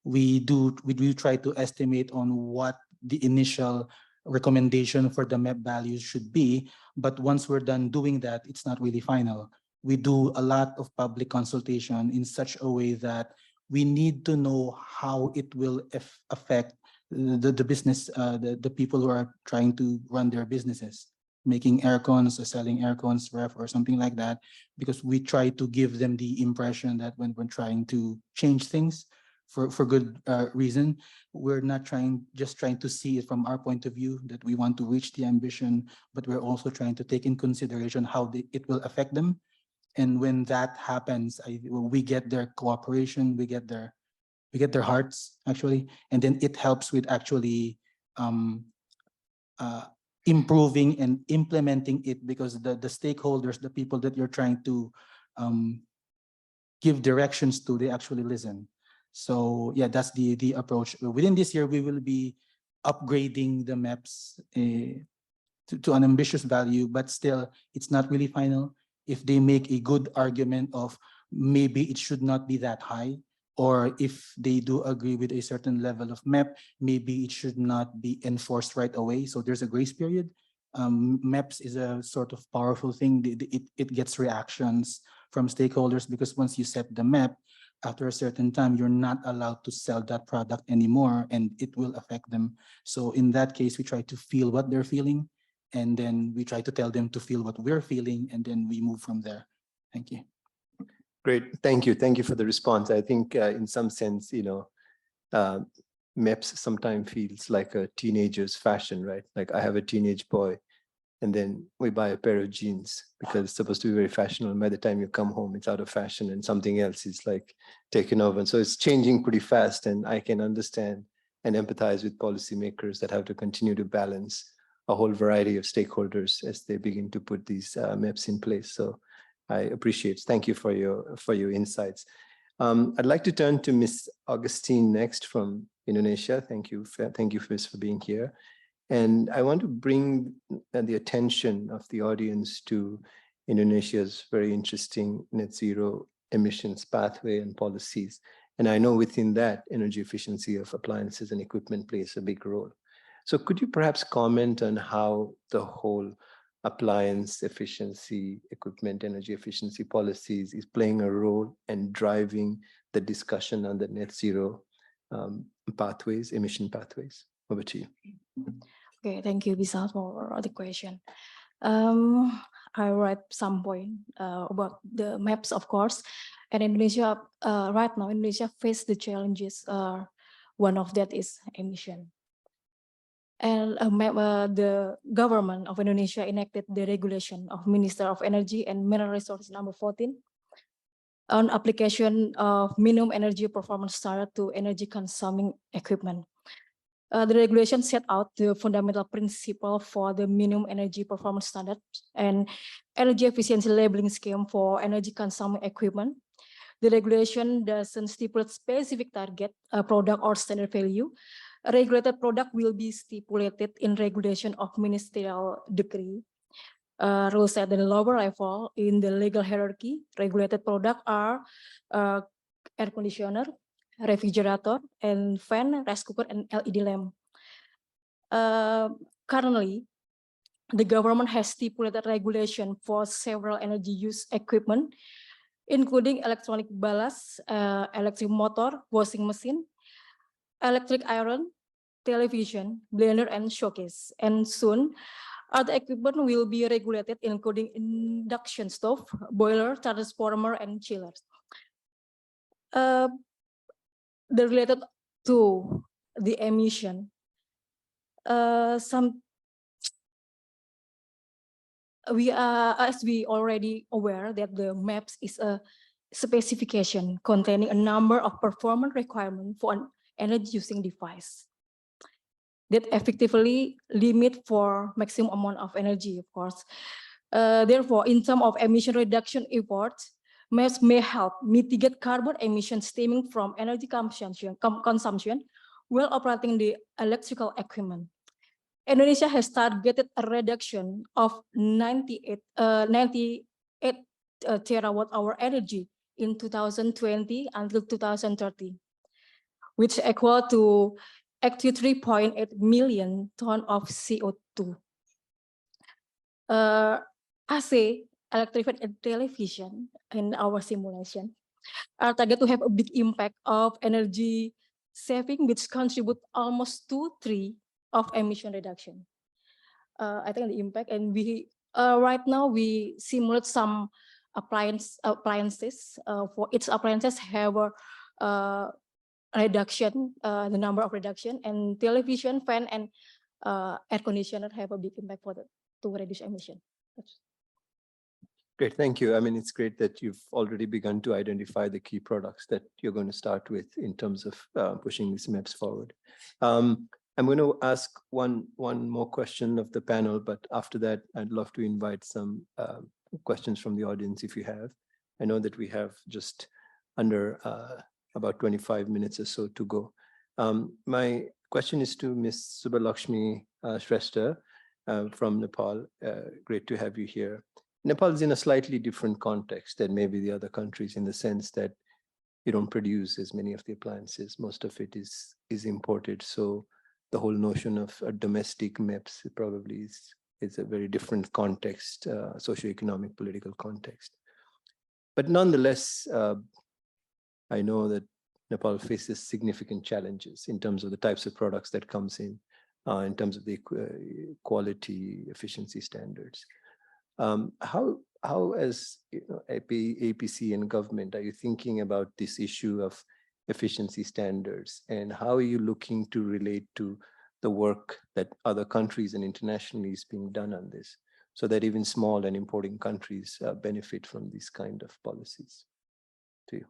We do try to estimate on what the initial recommendation for the MEP values should be. But once we're done doing that, it's not really final. We do a lot of public consultation in such a way that we need to know how it will affect the business, the people who are trying to run their businesses, making aircons or selling aircons, ref, or something like that, because we try to give them the impression that when we're trying to change things for good reason, we're not just trying to see it from our point of view that we want to reach the ambition, but we're also trying to take in consideration how it will affect them. And when that happens, we get their cooperation, we get their hearts actually, and then it helps with actually improving and implementing it, because the stakeholders, the people that you're trying to give directions to, they actually listen. So yeah, that's the approach. Within this year, we will be upgrading the MEPs to an ambitious value, but still it's not really final. If they make a good argument of maybe it should not be that high, or if they do agree with a certain level of MEP, maybe it should not be enforced right away. So there's a grace period. MEPs is a sort of powerful thing. It gets reactions from stakeholders, because once you set the MEP, after a certain time, you're not allowed to sell that product anymore, and it will affect them. So in that case, we try to feel what they're feeling, and then we try to tell them to feel what we're feeling, and then we move from there. Thank you. Great, thank you. Thank you for the response. I think in some sense, MEPS sometimes feels like a teenager's fashion, right? Like I have a teenage boy, and then we buy a pair of jeans because it's supposed to be very fashionable. And by the time you come home, it's out of fashion and something else is like taken over. And so it's changing pretty fast. And I can understand and empathize with policymakers that have to continue to balance a whole variety of stakeholders as they begin to put these MEPs in place. So I appreciate. Thank you for your insights. I'd like to turn to Ms. Augustine next from Indonesia. Thank you, Ms. for being here. And I want to bring the attention of the audience to Indonesia's very interesting net zero emissions pathway and policies. And I know within that, energy efficiency of appliances and equipment plays a big role. So could you perhaps comment on how the whole appliance efficiency, equipment, energy efficiency policies is playing a role and driving the discussion on the net zero pathways, emission pathways? Over to you. Okay, thank you, Bisa, for the question. I write some point about the maps, of course, and Indonesia right now. Indonesia face the challenges. One of that is emission. And the government of Indonesia enacted the regulation of Minister of Energy and Mineral Resources number 14 on application of minimum energy performance standard to energy consuming equipment. The regulation set out the fundamental principle for the minimum energy performance standard and energy efficiency labeling scheme for energy consuming equipment. The regulation doesn't stipulate specific target, product or standard value. A regulated product will be stipulated in regulation of ministerial decree. Rules at the lower level in the legal hierarchy. Regulated products are air conditioner, refrigerator, and fan, rice cooker, and LED lamp. Currently, the government has stipulated regulation for several energy use equipment, including electronic ballast, electric motor, washing machine, electric iron, television, blender, and showcase. And soon, other equipment will be regulated, including induction stove, boiler, transformer, and chillers. Related to the emission, we are, as we already aware that the MAPS is a specification containing a number of performance requirements for an energy using device that effectively limit for maximum amount of energy, of course. Therefore, in terms of emission reduction efforts, MEPS may help mitigate carbon emissions stemming from energy consumption while operating the electrical equipment. Indonesia has targeted a reduction of 98 terawatt hour energy in 2020 until 2030, which equal to 83.8 million ton of CO2. AC, electrified television, in our simulation are targeted to have a big impact of energy saving, which contribute almost 2/3 of emission reduction. I think the impact, and we right now we simulate some appliances. For each appliances have a reduction, the number of reduction, and television, fan, and air conditioner have a big impact for to reduce emission. Great, thank you. I mean, it's great that you've already begun to identify the key products that you're going to start with in terms of pushing these MEPS forward. I'm going to ask one more question of the panel, but after that, I'd love to invite some questions from the audience if you have. I know that we have just under about 25 minutes or so to go. My question is to Ms. Subbalakshmi Shrestha from Nepal. Great to have you here. Nepal is in a slightly different context than maybe the other countries in the sense that you don't produce as many of the appliances. Most of it is imported. So the whole notion of a domestic MEPS probably is a very different context, socioeconomic, political context. But nonetheless, I know that Nepal faces significant challenges in terms of the types of products that comes in terms of the quality, efficiency standards. How as APC and government, are you thinking about this issue of efficiency standards, and how are you looking to relate to the work that other countries and internationally is being done on this, so that even small and importing countries benefit from these kind of policies? To you.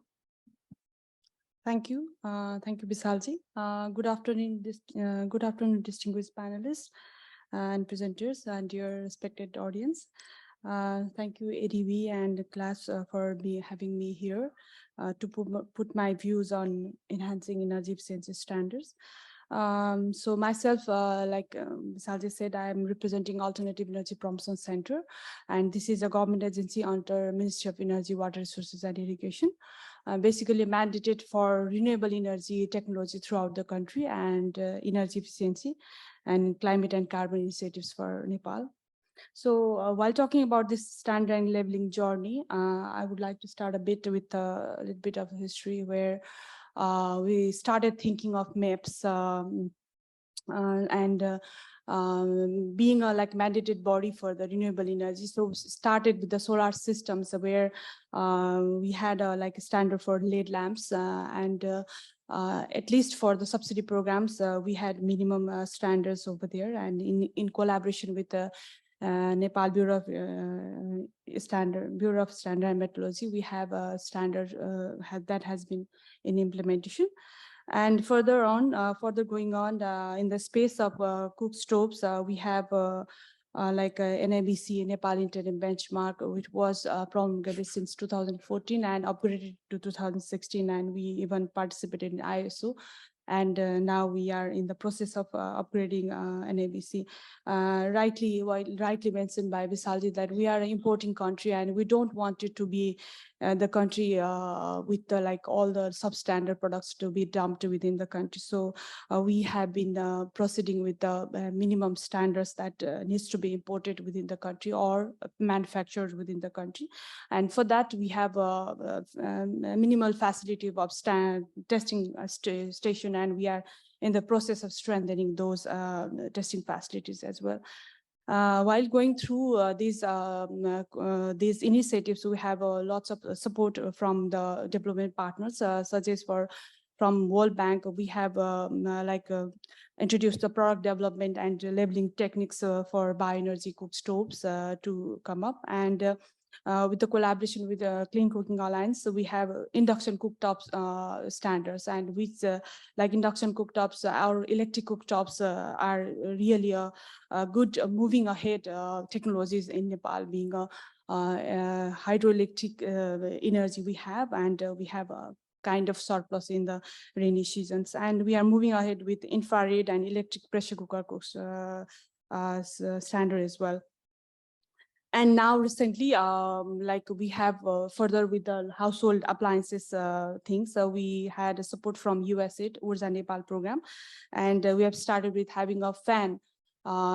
Thank you. Thank you, Bisalji. Good afternoon, distinguished panelists and presenters and your respected audience. Thank you, ADB and the class for having me here to put my views on enhancing energy efficiency standards. So myself, like Bisalji said, I am representing Alternative Energy Promotion Center, and this is a government agency under Ministry of Energy, Water Resources and Irrigation, basically mandated for renewable energy technology throughout the country and energy efficiency and climate and carbon initiatives for Nepal. So while talking about this standard and labeling journey, I would like to start a bit with a little bit of history where we started thinking of MEPS being a like mandated body for the renewable energy. So started with the solar systems where we had like a standard for LED lamps and at least for the subsidy programs, we had minimum standards over there, and in collaboration with the Nepal Bureau of Standard and Metrology, we have a standard that has been in implementation. And further going on in the space of cook stoves, we have like NIBC, Nepal Interim Benchmark, which was promulgated since 2014 and upgraded to 2016, and we even participated in ISO. And now we are in the process of upgrading NIBC. Rightly mentioned by Bisalji that we are an importing country and we don't want it to be the country with the, like all the substandard products to be dumped within the country. So we have been proceeding with the minimum standards that needs to be imported within the country or manufactured within the country. And for that, we have a minimal facility of testing station, and we are in the process of strengthening those testing facilities as well. While going through these initiatives, we have lots of support from the development partners, such as from World Bank. We have introduced the product development and labeling techniques for bioenergy cooked stoves to come up. And with the collaboration with the Clean Cooking Alliance, so we have induction cooktops standards, and which like induction cooktops, our electric cooktops are really a good moving ahead technologies in Nepal, being a hydroelectric energy we have, and we have a kind of surplus in the rainy seasons, and we are moving ahead with infrared and electric pressure cooker standard as well. And now recently, like we have further with the household appliances things. So we had a support from USAID, Urja Nepal program, and we have started with having a fan,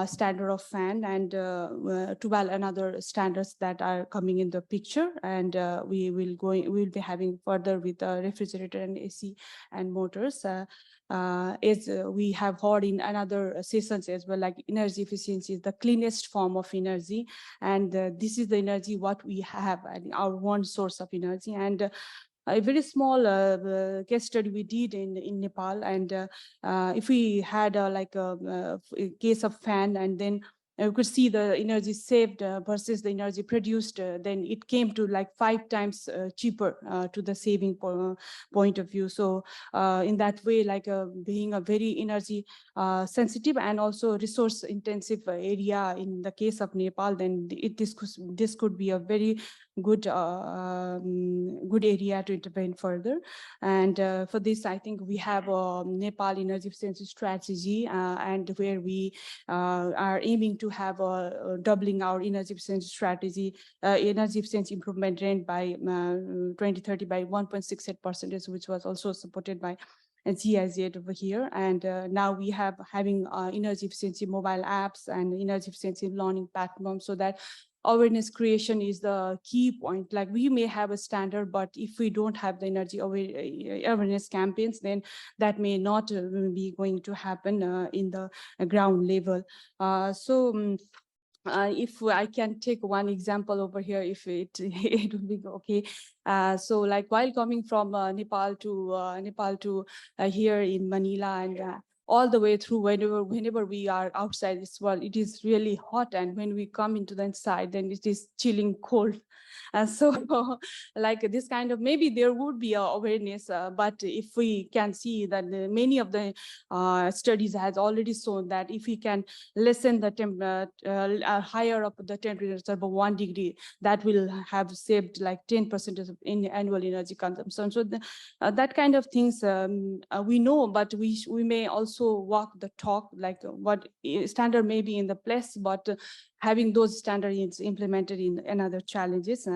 standard of fan, and 12 another standards that are coming in the picture. And we'll be having further with the refrigerator and AC and motors. We have heard in another sessions as well, like energy efficiency is the cleanest form of energy, and this is the energy what we have, and our one source of energy. And a very small case study we did in Nepal, and if we had like a case of fan, and then you could see the energy saved versus the energy produced, then it came to like 5 times cheaper to the saving point of view. So in that way, like being a very energy sensitive and also resource intensive area in the case of Nepal, then this could be a very good good area to intervene further. And for this, I think we have a Nepal energy efficiency strategy, and where we are aiming to have a doubling our energy efficiency strategy, energy efficiency improvement rate by 2030 by 1.68%, which was also supported by GIZ over here. And now we have having energy efficiency mobile apps and energy efficiency learning platforms, so that awareness creation is the key point. Like we may have a standard, but if we don't have the energy awareness campaigns, then that may not be going to happen in the ground level. If I can take one example over here, if it would be okay. So like while coming from Nepal to here in Manila, and all the way through, whenever we are outside this world, it is really hot, and when we come into the inside, then it is chilling cold. And so like this kind of, maybe there would be a awareness, but if we can see that many of the studies has already shown that if we can lessen the higher up the temperature above 1 degree, that will have saved like 10% in annual energy consumption. So that kind of things we know, but we may also walk the talk, like what standard may be in the place, but having those standards implemented in another challenges.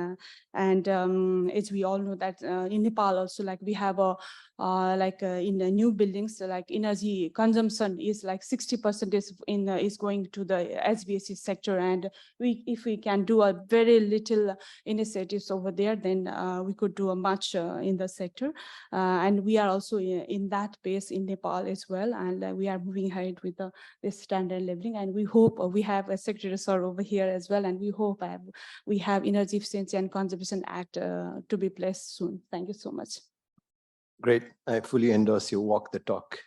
And as we all know that in Nepal also, like we have a in the new buildings, so like energy consumption is like 60% is going to the HVAC sector, and if we can do a very little initiatives over there, then we could do a much in the sector. And we are also in that pace in Nepal as well, and we are moving ahead with this standard leveling, and we hope we have a Secretary Sir over here as well, and we hope we have Energy Efficiency and Conservation Act to be placed soon. Thank you so much. Great. I fully endorse your walk the talk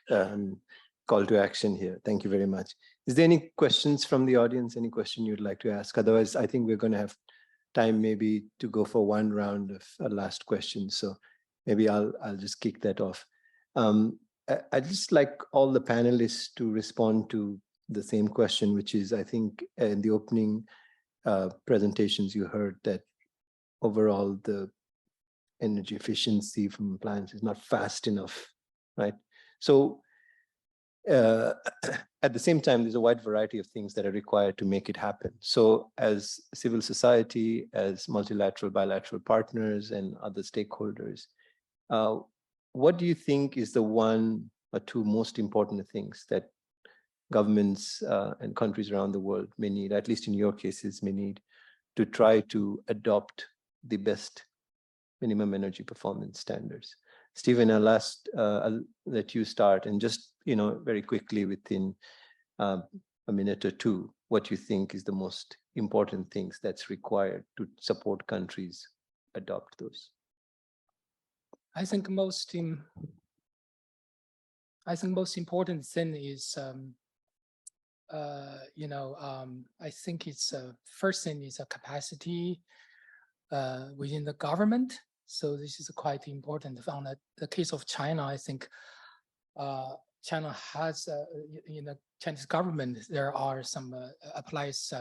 call to action here. Thank you very much. Is there any questions from the audience? Any question you'd like to ask? Otherwise, I think we're going to have time maybe to go for one round of last questions. So maybe I'll just kick that off. I'd just like all the panelists to respond to the same question, which is, I think in the opening presentations, you heard that overall the energy efficiency from appliances is not fast enough, right? So at the same time, there's a wide variety of things that are required to make it happen. So as civil society, as multilateral, bilateral partners and other stakeholders, what do you think is the one or two most important things that governments and countries around the world may need, at least in your cases, may need to try to adopt the best minimum energy performance standards? Stephen, I'll let you start, and just, very quickly within a minute or two, what you think is the most important things that's required to support countries adopt those. I think most important thing is, I think it's first thing is a capacity within the government. So this is quite important. On the case of China, I think China has, in the Chinese government, there are some applies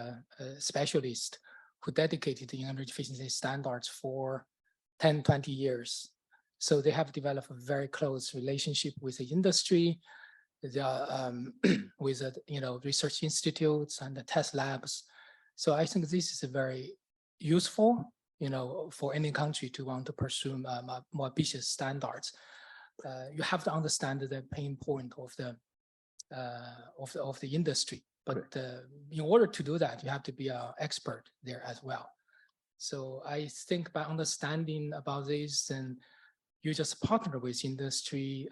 specialists who dedicated to energy efficiency standards for 10, 20 years. So they have developed a very close relationship with the industry, with research institutes and the test labs. So I think this is a very useful, for any country to want to pursue more ambitious standards. You have to understand the pain point of the industry, but in order to do that, you have to be an expert there as well. So I think by understanding about this, and you just partner with industry,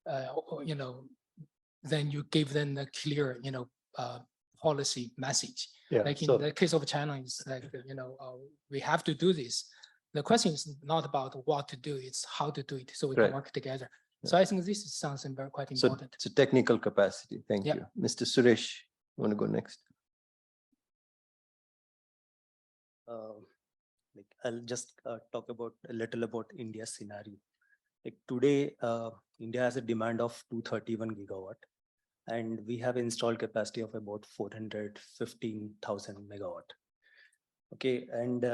then you give them a clear, policy message. Yeah, like in so- the case of China, it's like, we have to do this. The question is not about what to do, it's how to do it so we Right. can work together. So I think this is something very quite So important. it's a technical capacity. Thank Yeah. you. Mr. Suresh, you want to go next? I'll just talk about a little about India's scenario. Like today, India has a demand of 231 gigawatt, and we have installed capacity of about 415,000 megawatt. Okay, and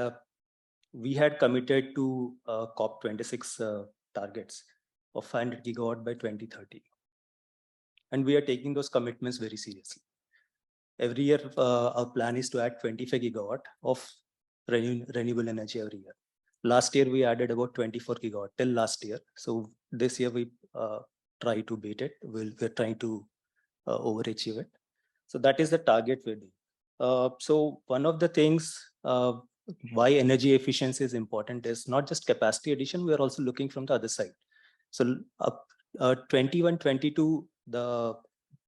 we had committed to COP26 targets of 500 gigawatt by 2030. And we are taking those commitments very seriously. Every year, our plan is to add 25 gigawatt of renewable energy every year. Last year, we added about 24 gigawatt till last year. So this year, we try to beat it. We're trying to overachieve it. So that is the target we're doing. So one of the things why energy efficiency is important is not just capacity addition, we are also looking from the other side. So 21, 22, the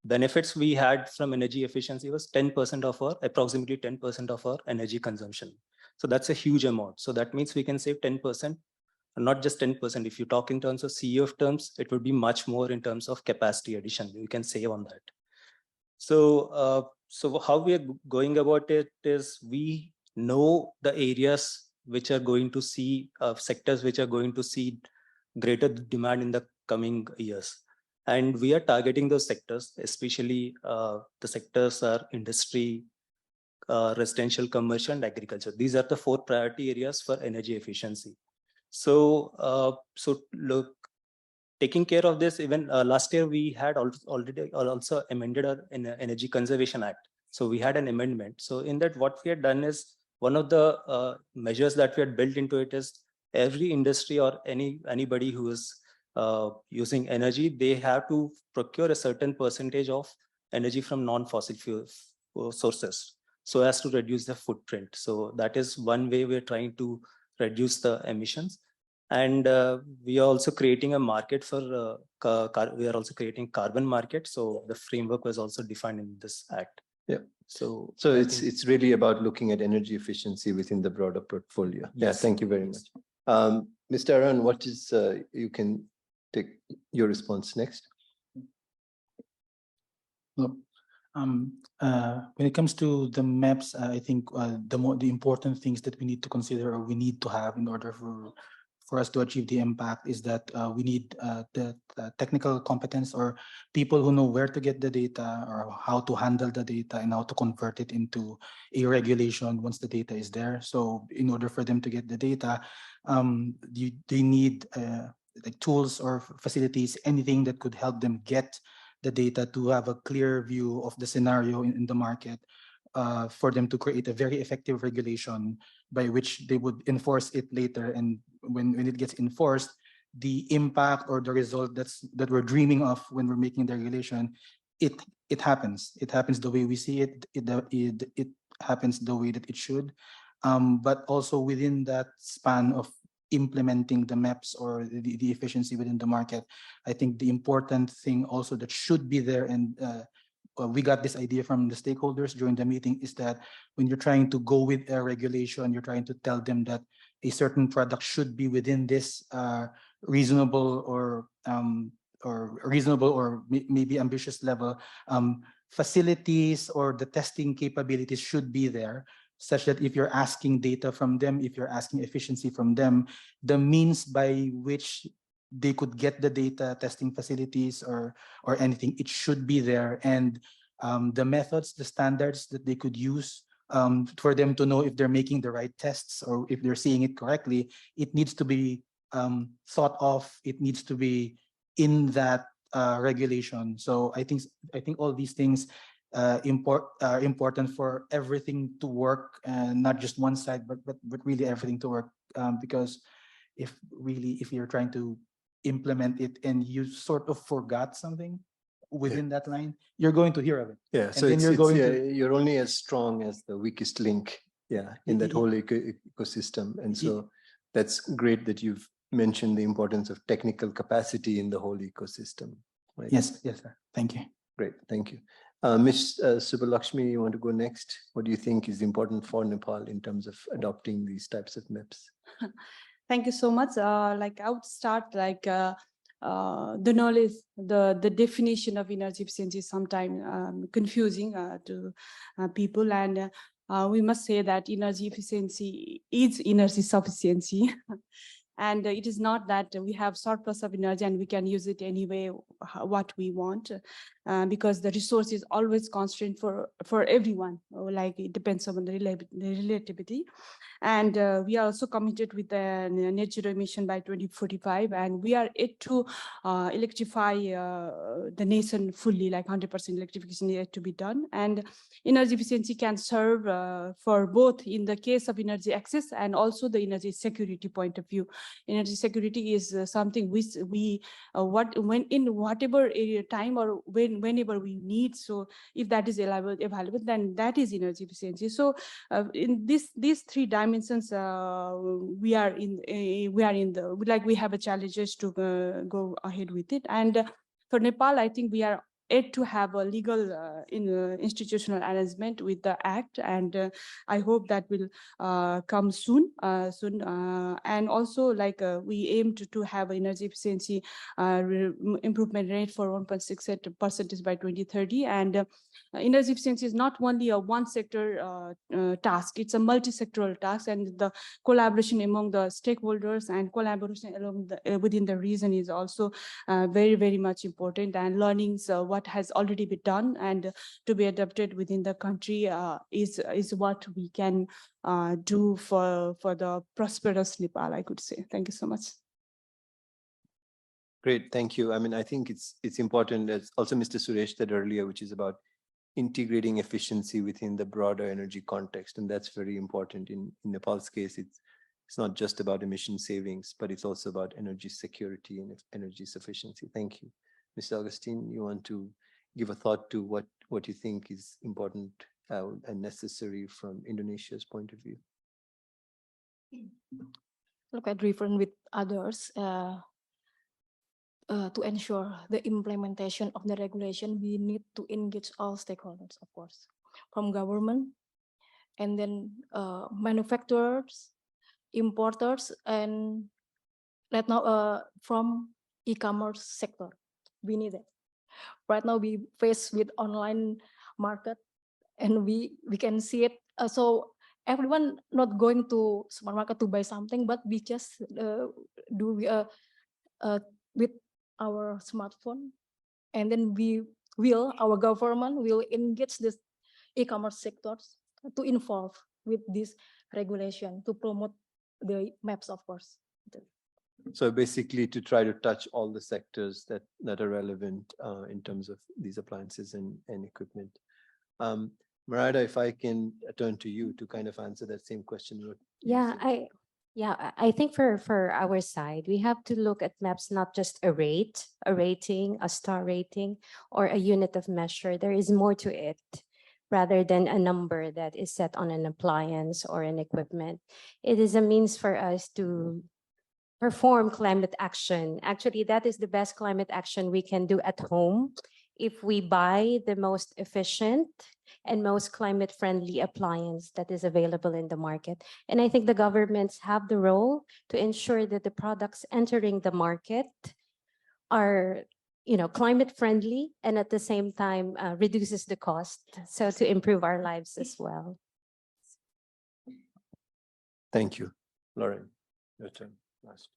benefits we had from energy efficiency was 10% of our, approximately 10% of our energy consumption. So that's a huge amount. So that means we can save 10%, not just 10%. If you talk in terms of CUF terms, it would be much more in terms of capacity addition. You can save on that. So, so how we are going about it is we know the areas which are going to see sectors which are going to see greater demand in the coming years. And we are targeting those sectors, especially the sectors are industry, residential, commercial, and agriculture. These are the 4 priority areas for energy efficiency. So, so look, taking care of this, even last year we had already also amended our Energy Conservation Act. So we had an amendment. So in that, what we had done is one of the measures that we had built into it is every industry or anybody who is using energy, they have to procure a certain percentage of energy from non-fossil fuel sources so as to reduce the footprint. So that is one way we're trying to reduce the emissions. And we are also creating a market for, we are also creating carbon market. So the framework was also defined in this act. Yeah. So it's really about looking at energy efficiency within the broader portfolio. Yes. Yeah, thank you very much. Mr. Arun, what is, you can take your response next. Look, when it comes to the maps, I think the important things that we need to consider or we need to have in order for us to achieve the impact is that we need the technical competence or people who know where to get the data or how to handle the data and how to convert it into a regulation once the data is there. So in order for them to get the data, they need like tools or facilities, anything that could help them get the data to have a clear view of the scenario in the market, for them to create a very effective regulation by which they would enforce it later. And when it gets enforced, the impact or the result that we're dreaming of when we're making the regulation, it happens. It happens the way we see it. It happens the way that it should. But also within that span of implementing the MEPs or the efficiency within the market, I think the important thing also that should be there, and we got this idea from the stakeholders during the meeting, is that when you're trying to go with a regulation, you're trying to tell them that a certain product should be within this reasonable or maybe ambitious level. Facilities or the testing capabilities should be there such that if you're asking data from them, if you're asking efficiency from them, the means by which they could get the data, testing facilities or anything, it should be there. And the methods, the standards that they could use for them to know if they're making the right tests or if they're seeing it correctly, it needs to be thought of. It needs to be in that regulation. So I think all these things are important for everything to work, and not just one side, but really everything to work. Because if you're trying to implement it and you sort of forgot something within that line, you're going to hear of it. Yeah, so then it's, you're it's going yeah, to- you're only as strong as the weakest link, in that whole ecosystem. And so that's great that you've mentioned the importance of technical capacity in the whole ecosystem. Right? Yes, sir. Thank you. Great, thank you. Ms. Subbalakshmi, you want to go next? What do you think is important for Nepal in terms of adopting these types of maps? Thank you so much. Like I would start the knowledge, the definition of energy efficiency is sometimes confusing to people, and we must say that energy efficiency is energy sufficiency. And it is not that we have surplus of energy and we can use it anyway, what we want, because the resource is always constrained for everyone. Like it depends on the relativity. And we are also committed with the net zero emission by 2045, and we are yet to electrify the nation fully, like 100% electrification yet to be done. And energy efficiency can serve for both in the case of energy access and also the energy security point of view. Energy security is something which we when in whatever area time or whenever we need. So if that is available, then that is energy efficiency. So in these three dimensions, we are in the we have a challenges to go ahead with it. And for Nepal, I think we are yet to have a legal institutional arrangement with the act, and I hope that will come soon. And also, we aim to have energy efficiency improvement rate for 1.68% by 2030. And energy efficiency is not only a one sector task; it's a multi-sectoral task, and the collaboration among the stakeholders and collaboration along within the region is also very, very much important. And learnings what has already been done and to be adapted within the country is what we can do for the prosperous Nepal, I could say. Thank you so much. Great, thank you. I mean, I think it's important, as also Mr. Suresh said earlier, which is about integrating efficiency within the broader energy context. And that's very important. In Nepal's case, it's not just about emission savings, but it's also about energy security and energy sufficiency. Thank you. Mr. Augustine, you want to give a thought to what you think is important and necessary from Indonesia's point of view? Look at different with others. To ensure the implementation of the regulation, we need to engage all stakeholders, of course, from government, and then manufacturers, importers, and right now from e-commerce sector. We need it. Right now we face with online market, and we can see it. So everyone not going to supermarket to buy something, but we just do with our smartphone, and then our government will engage this e-commerce sectors to involve with this regulation to promote the maps, of course. So basically to try to touch all the sectors that are relevant in terms of these appliances and equipment. Marada, if I can turn to you to kind of answer that same question. I think for our side, we have to look at maps, not just a rating, a star rating, or a unit of measure. There is more to it rather than a number that is set on an appliance or an equipment. It is a means for us to perform climate action. Actually, that is the best climate action we can do at home if we buy the most efficient and most climate-friendly appliance that is available in the market. And I think the governments have the role to ensure that the products entering the market are, climate-friendly and at the same time reduces the cost, so to improve our lives as well. Thank you. Lauren, your turn. Last.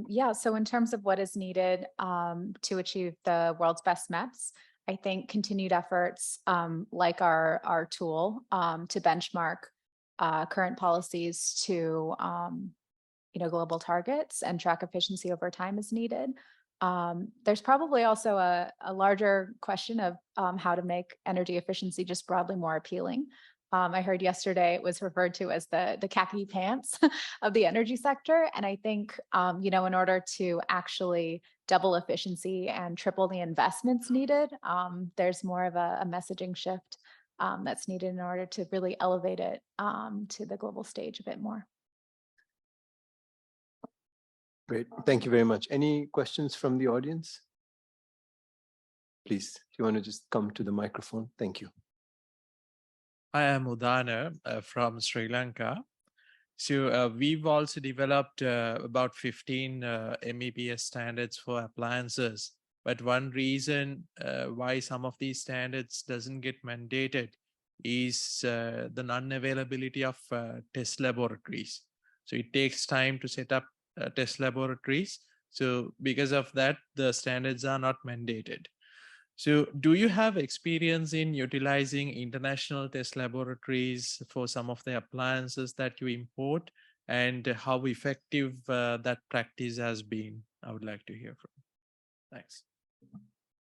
Yeah, so in terms of what is needed to achieve the world's best MEPS, I think continued efforts like our tool to benchmark current policies to global targets and track efficiency over time is needed. There's probably also a larger question of how to make energy efficiency just broadly more appealing. I heard yesterday it was referred to as the khaki pants of the energy sector. And I think, in order to actually double efficiency and triple the investments needed, there's more of a messaging shift that's needed in order to really elevate it to the global stage a bit more. Great. Thank you very much. Any questions from the audience? Please, if you want to just come to the microphone. Thank you. I am Udana from Sri Lanka. So we've also developed about 15 MEPS standards for appliances. But one reason why some of these standards doesn't get mandated is the non-availability of test laboratories. So it takes time to set up test laboratories. So because of that, the standards are not mandated. So do you have experience in utilizing international test laboratories for some of the appliances that you import, and how effective that practice has been? I would like to hear from you. Thanks.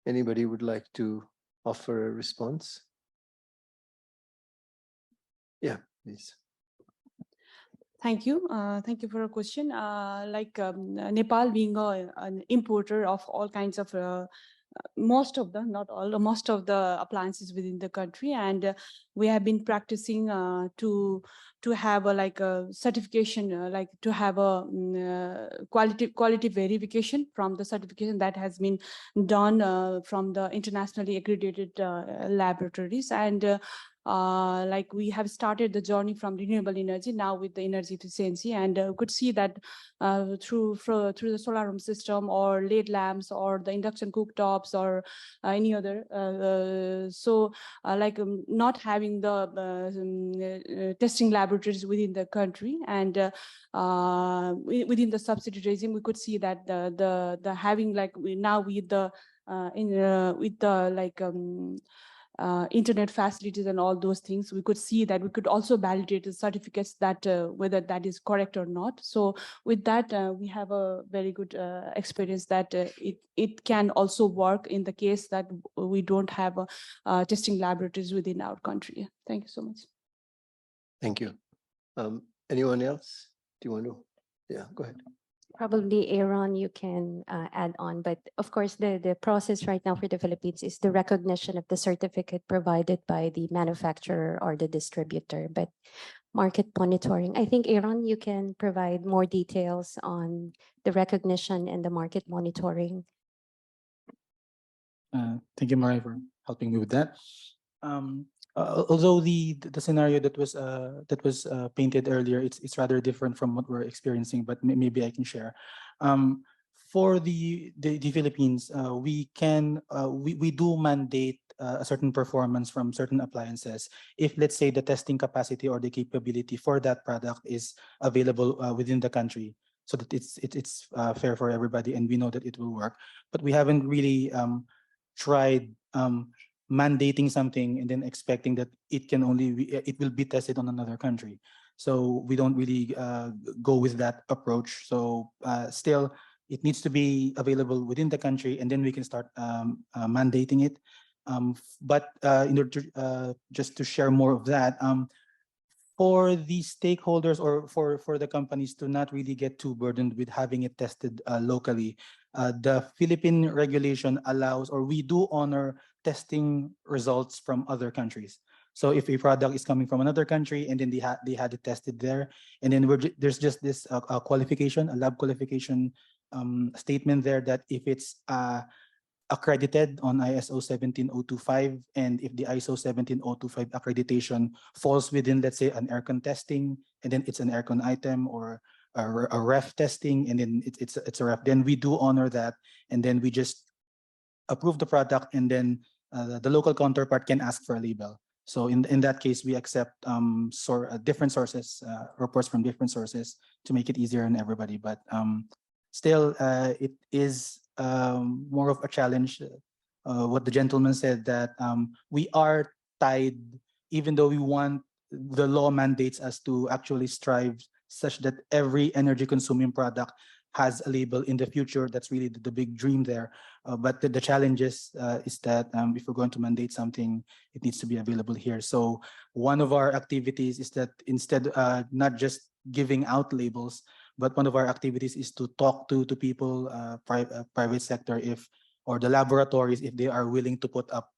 Anybody would like to offer a response? Yeah, please. Thank you. Thank you for a question. Nepal being an importer of all kinds of most of the, not all, most of the appliances within the country, and we have been practicing to have a certification, to have a quality verification from the certification that has been done from the internationally accredited laboratories. And we have started the journey from renewable energy now with the energy efficiency, and could see that through the solar home system or LED lamps or the induction cooktops or any other. Not having the testing laboratories within the country and within the subsidy regime, we could see that the having now with the internet facilities and all those things, we could see that we could also validate the certificates that whether that is correct or not. So with that, we have a very good experience that it can also work in the case that we don't have testing laboratories within our country. Thank you so much. Thank you. Anyone else? Do you want to? Yeah, go ahead. Probably Aaron, you can add on, but of course the process right now for the Philippines is the recognition of the certificate provided by the manufacturer or the distributor, but market monitoring. I think Aaron, you can provide more details on the recognition and the market monitoring. Thank you, Maria, for helping me with that. Although the scenario that was painted earlier, it's rather different from what we're experiencing, but maybe I can share. For the Philippines, we do mandate a certain performance from certain appliances if, let's say, the testing capacity or the capability for that product is available within the country, so that it's fair for everybody and we know that it will work. But we haven't really tried mandating something and then expecting that it will be tested on another country. So we don't really go with that approach. So still, it needs to be available within the country, and then we can start mandating it. But in order to, just to share more of that, for the stakeholders or for the companies to not really get too burdened with having it tested locally, the Philippine regulation allows, or we do honor testing results from other countries. So if a product is coming from another country and then they had it tested there, and then there's just this qualification, a lab qualification statement there that if it's accredited on ISO 17025, and if the ISO 17025 accreditation falls within, let's say, an aircon testing, and then it's an aircon item, or a ref testing, and then it's a ref, then we do honor that, and then we just approve the product, and then the local counterpart can ask for a label. So in that case, we accept different sources, reports from different sources to make it easier on everybody. But still, it is more of a challenge. What the gentleman said, that we are tied, even though we want, the law mandates us to actually strive such that every energy consuming product has a label in the future. That's really the big dream there. But the challenges is that if we're going to mandate something, it needs to be available here. So one of our activities is that instead, not just giving out labels, but one of our activities is to talk to people, private sector, or the laboratories, if they are willing to put up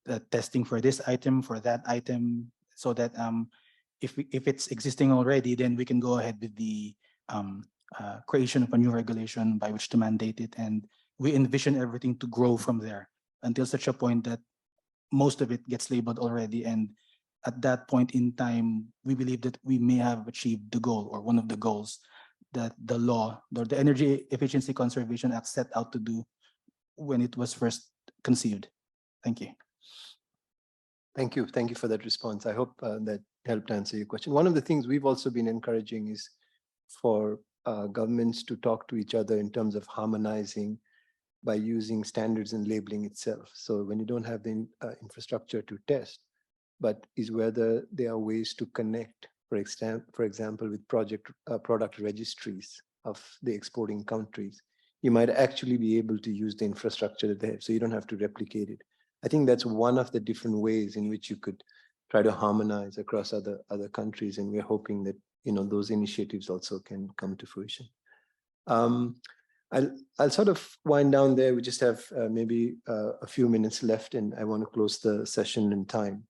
the testing for this item, for that item, so that if it's existing already, then we can go ahead with the creation of a new regulation by which to mandate it. And we envision everything to grow from there until such a point that most of it gets labeled already. And at that point in time, we believe that we may have achieved the goal, or one of the goals that the law, or the Energy Efficiency Conservation Act, set out to do when it was first conceived. Thank you. Thank you. Thank you for that response. I hope that helped answer your question. One of the things we've also been encouraging is for governments to talk to each other in terms of harmonizing by using standards and labeling itself. So when you don't have the infrastructure to test, but is whether there are ways to connect, for example, with product registries of the exporting countries, you might actually be able to use the infrastructure that they have, so you don't have to replicate it. I think that's one of the different ways in which you could try to harmonize across other countries, and we're hoping that those initiatives also can come to fruition. I'll sort of wind down there. We just have maybe a few minutes left, and I want to close the session in time.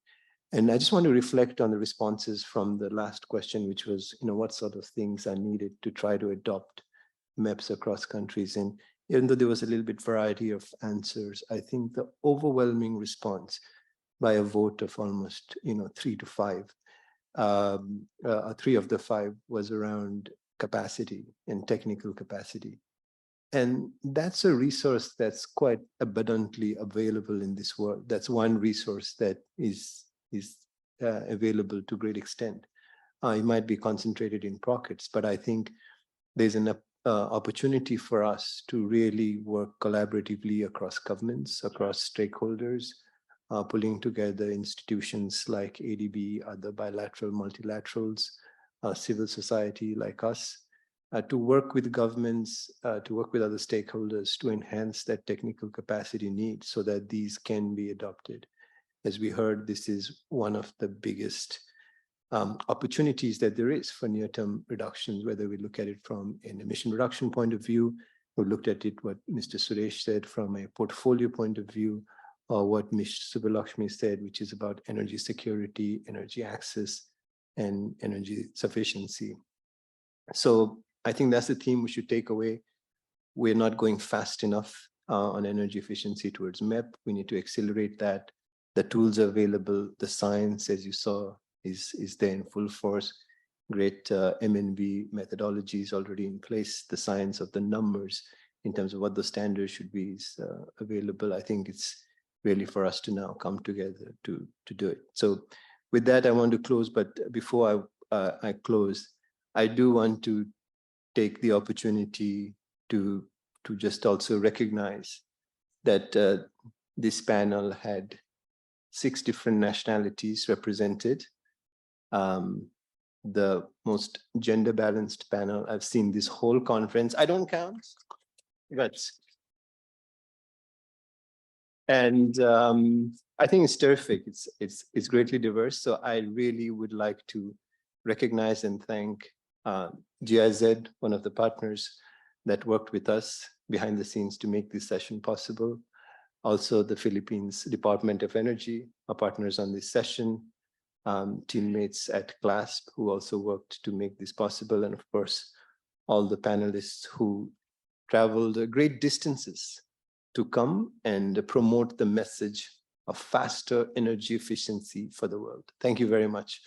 And I just want to reflect on the responses from the last question, which was, what sort of things are needed to try to adopt MEPS across countries. And even though there was a little bit variety of answers, I think the overwhelming response by a vote of almost 3 to 5, 3 of the 5 was around capacity and technical capacity. And that's a resource that's quite abundantly available in this world. That's one resource that is available to a great extent. It might be concentrated in pockets, but I think there's an opportunity for us to really work collaboratively across governments, across stakeholders, pulling together institutions like ADB, other bilateral, multilaterals, civil society like us, to work with governments, to work with other stakeholders to enhance that technical capacity need so that these can be adopted. As we heard, this is one of the biggest opportunities that there is for near-term reductions, whether we look at it from an emission reduction point of view, we looked at it, what Mr. Suresh said, from a portfolio point of view, or what Ms. Subbalakshmi said, which is about energy security, energy access, and energy sufficiency. So I think that's the theme we should take away. We're not going fast enough on energy efficiency towards MEP. We need to accelerate that. The tools are available. The science, as you saw, is there in full force. Great MNV methodologies already in place. The science of the numbers in terms of what the standards should be is available. I think it's really for us to now come together to do it. So with that, I want to close. But before I close, I do want to take the opportunity to just also recognize that this panel had 6 different nationalities represented. The most gender balanced panel I've seen this whole conference. I don't count, but and I think it's terrific. It's greatly diverse. So I really would like to recognize and thank GIZ, one of the partners that worked with us behind the scenes to make this session possible. Also, the Philippines Department of Energy, our partners on this session, teammates at CLASP who also worked to make this possible, and of course, all the panelists who traveled great distances to come and promote the message of faster energy efficiency for the world. Thank you very much.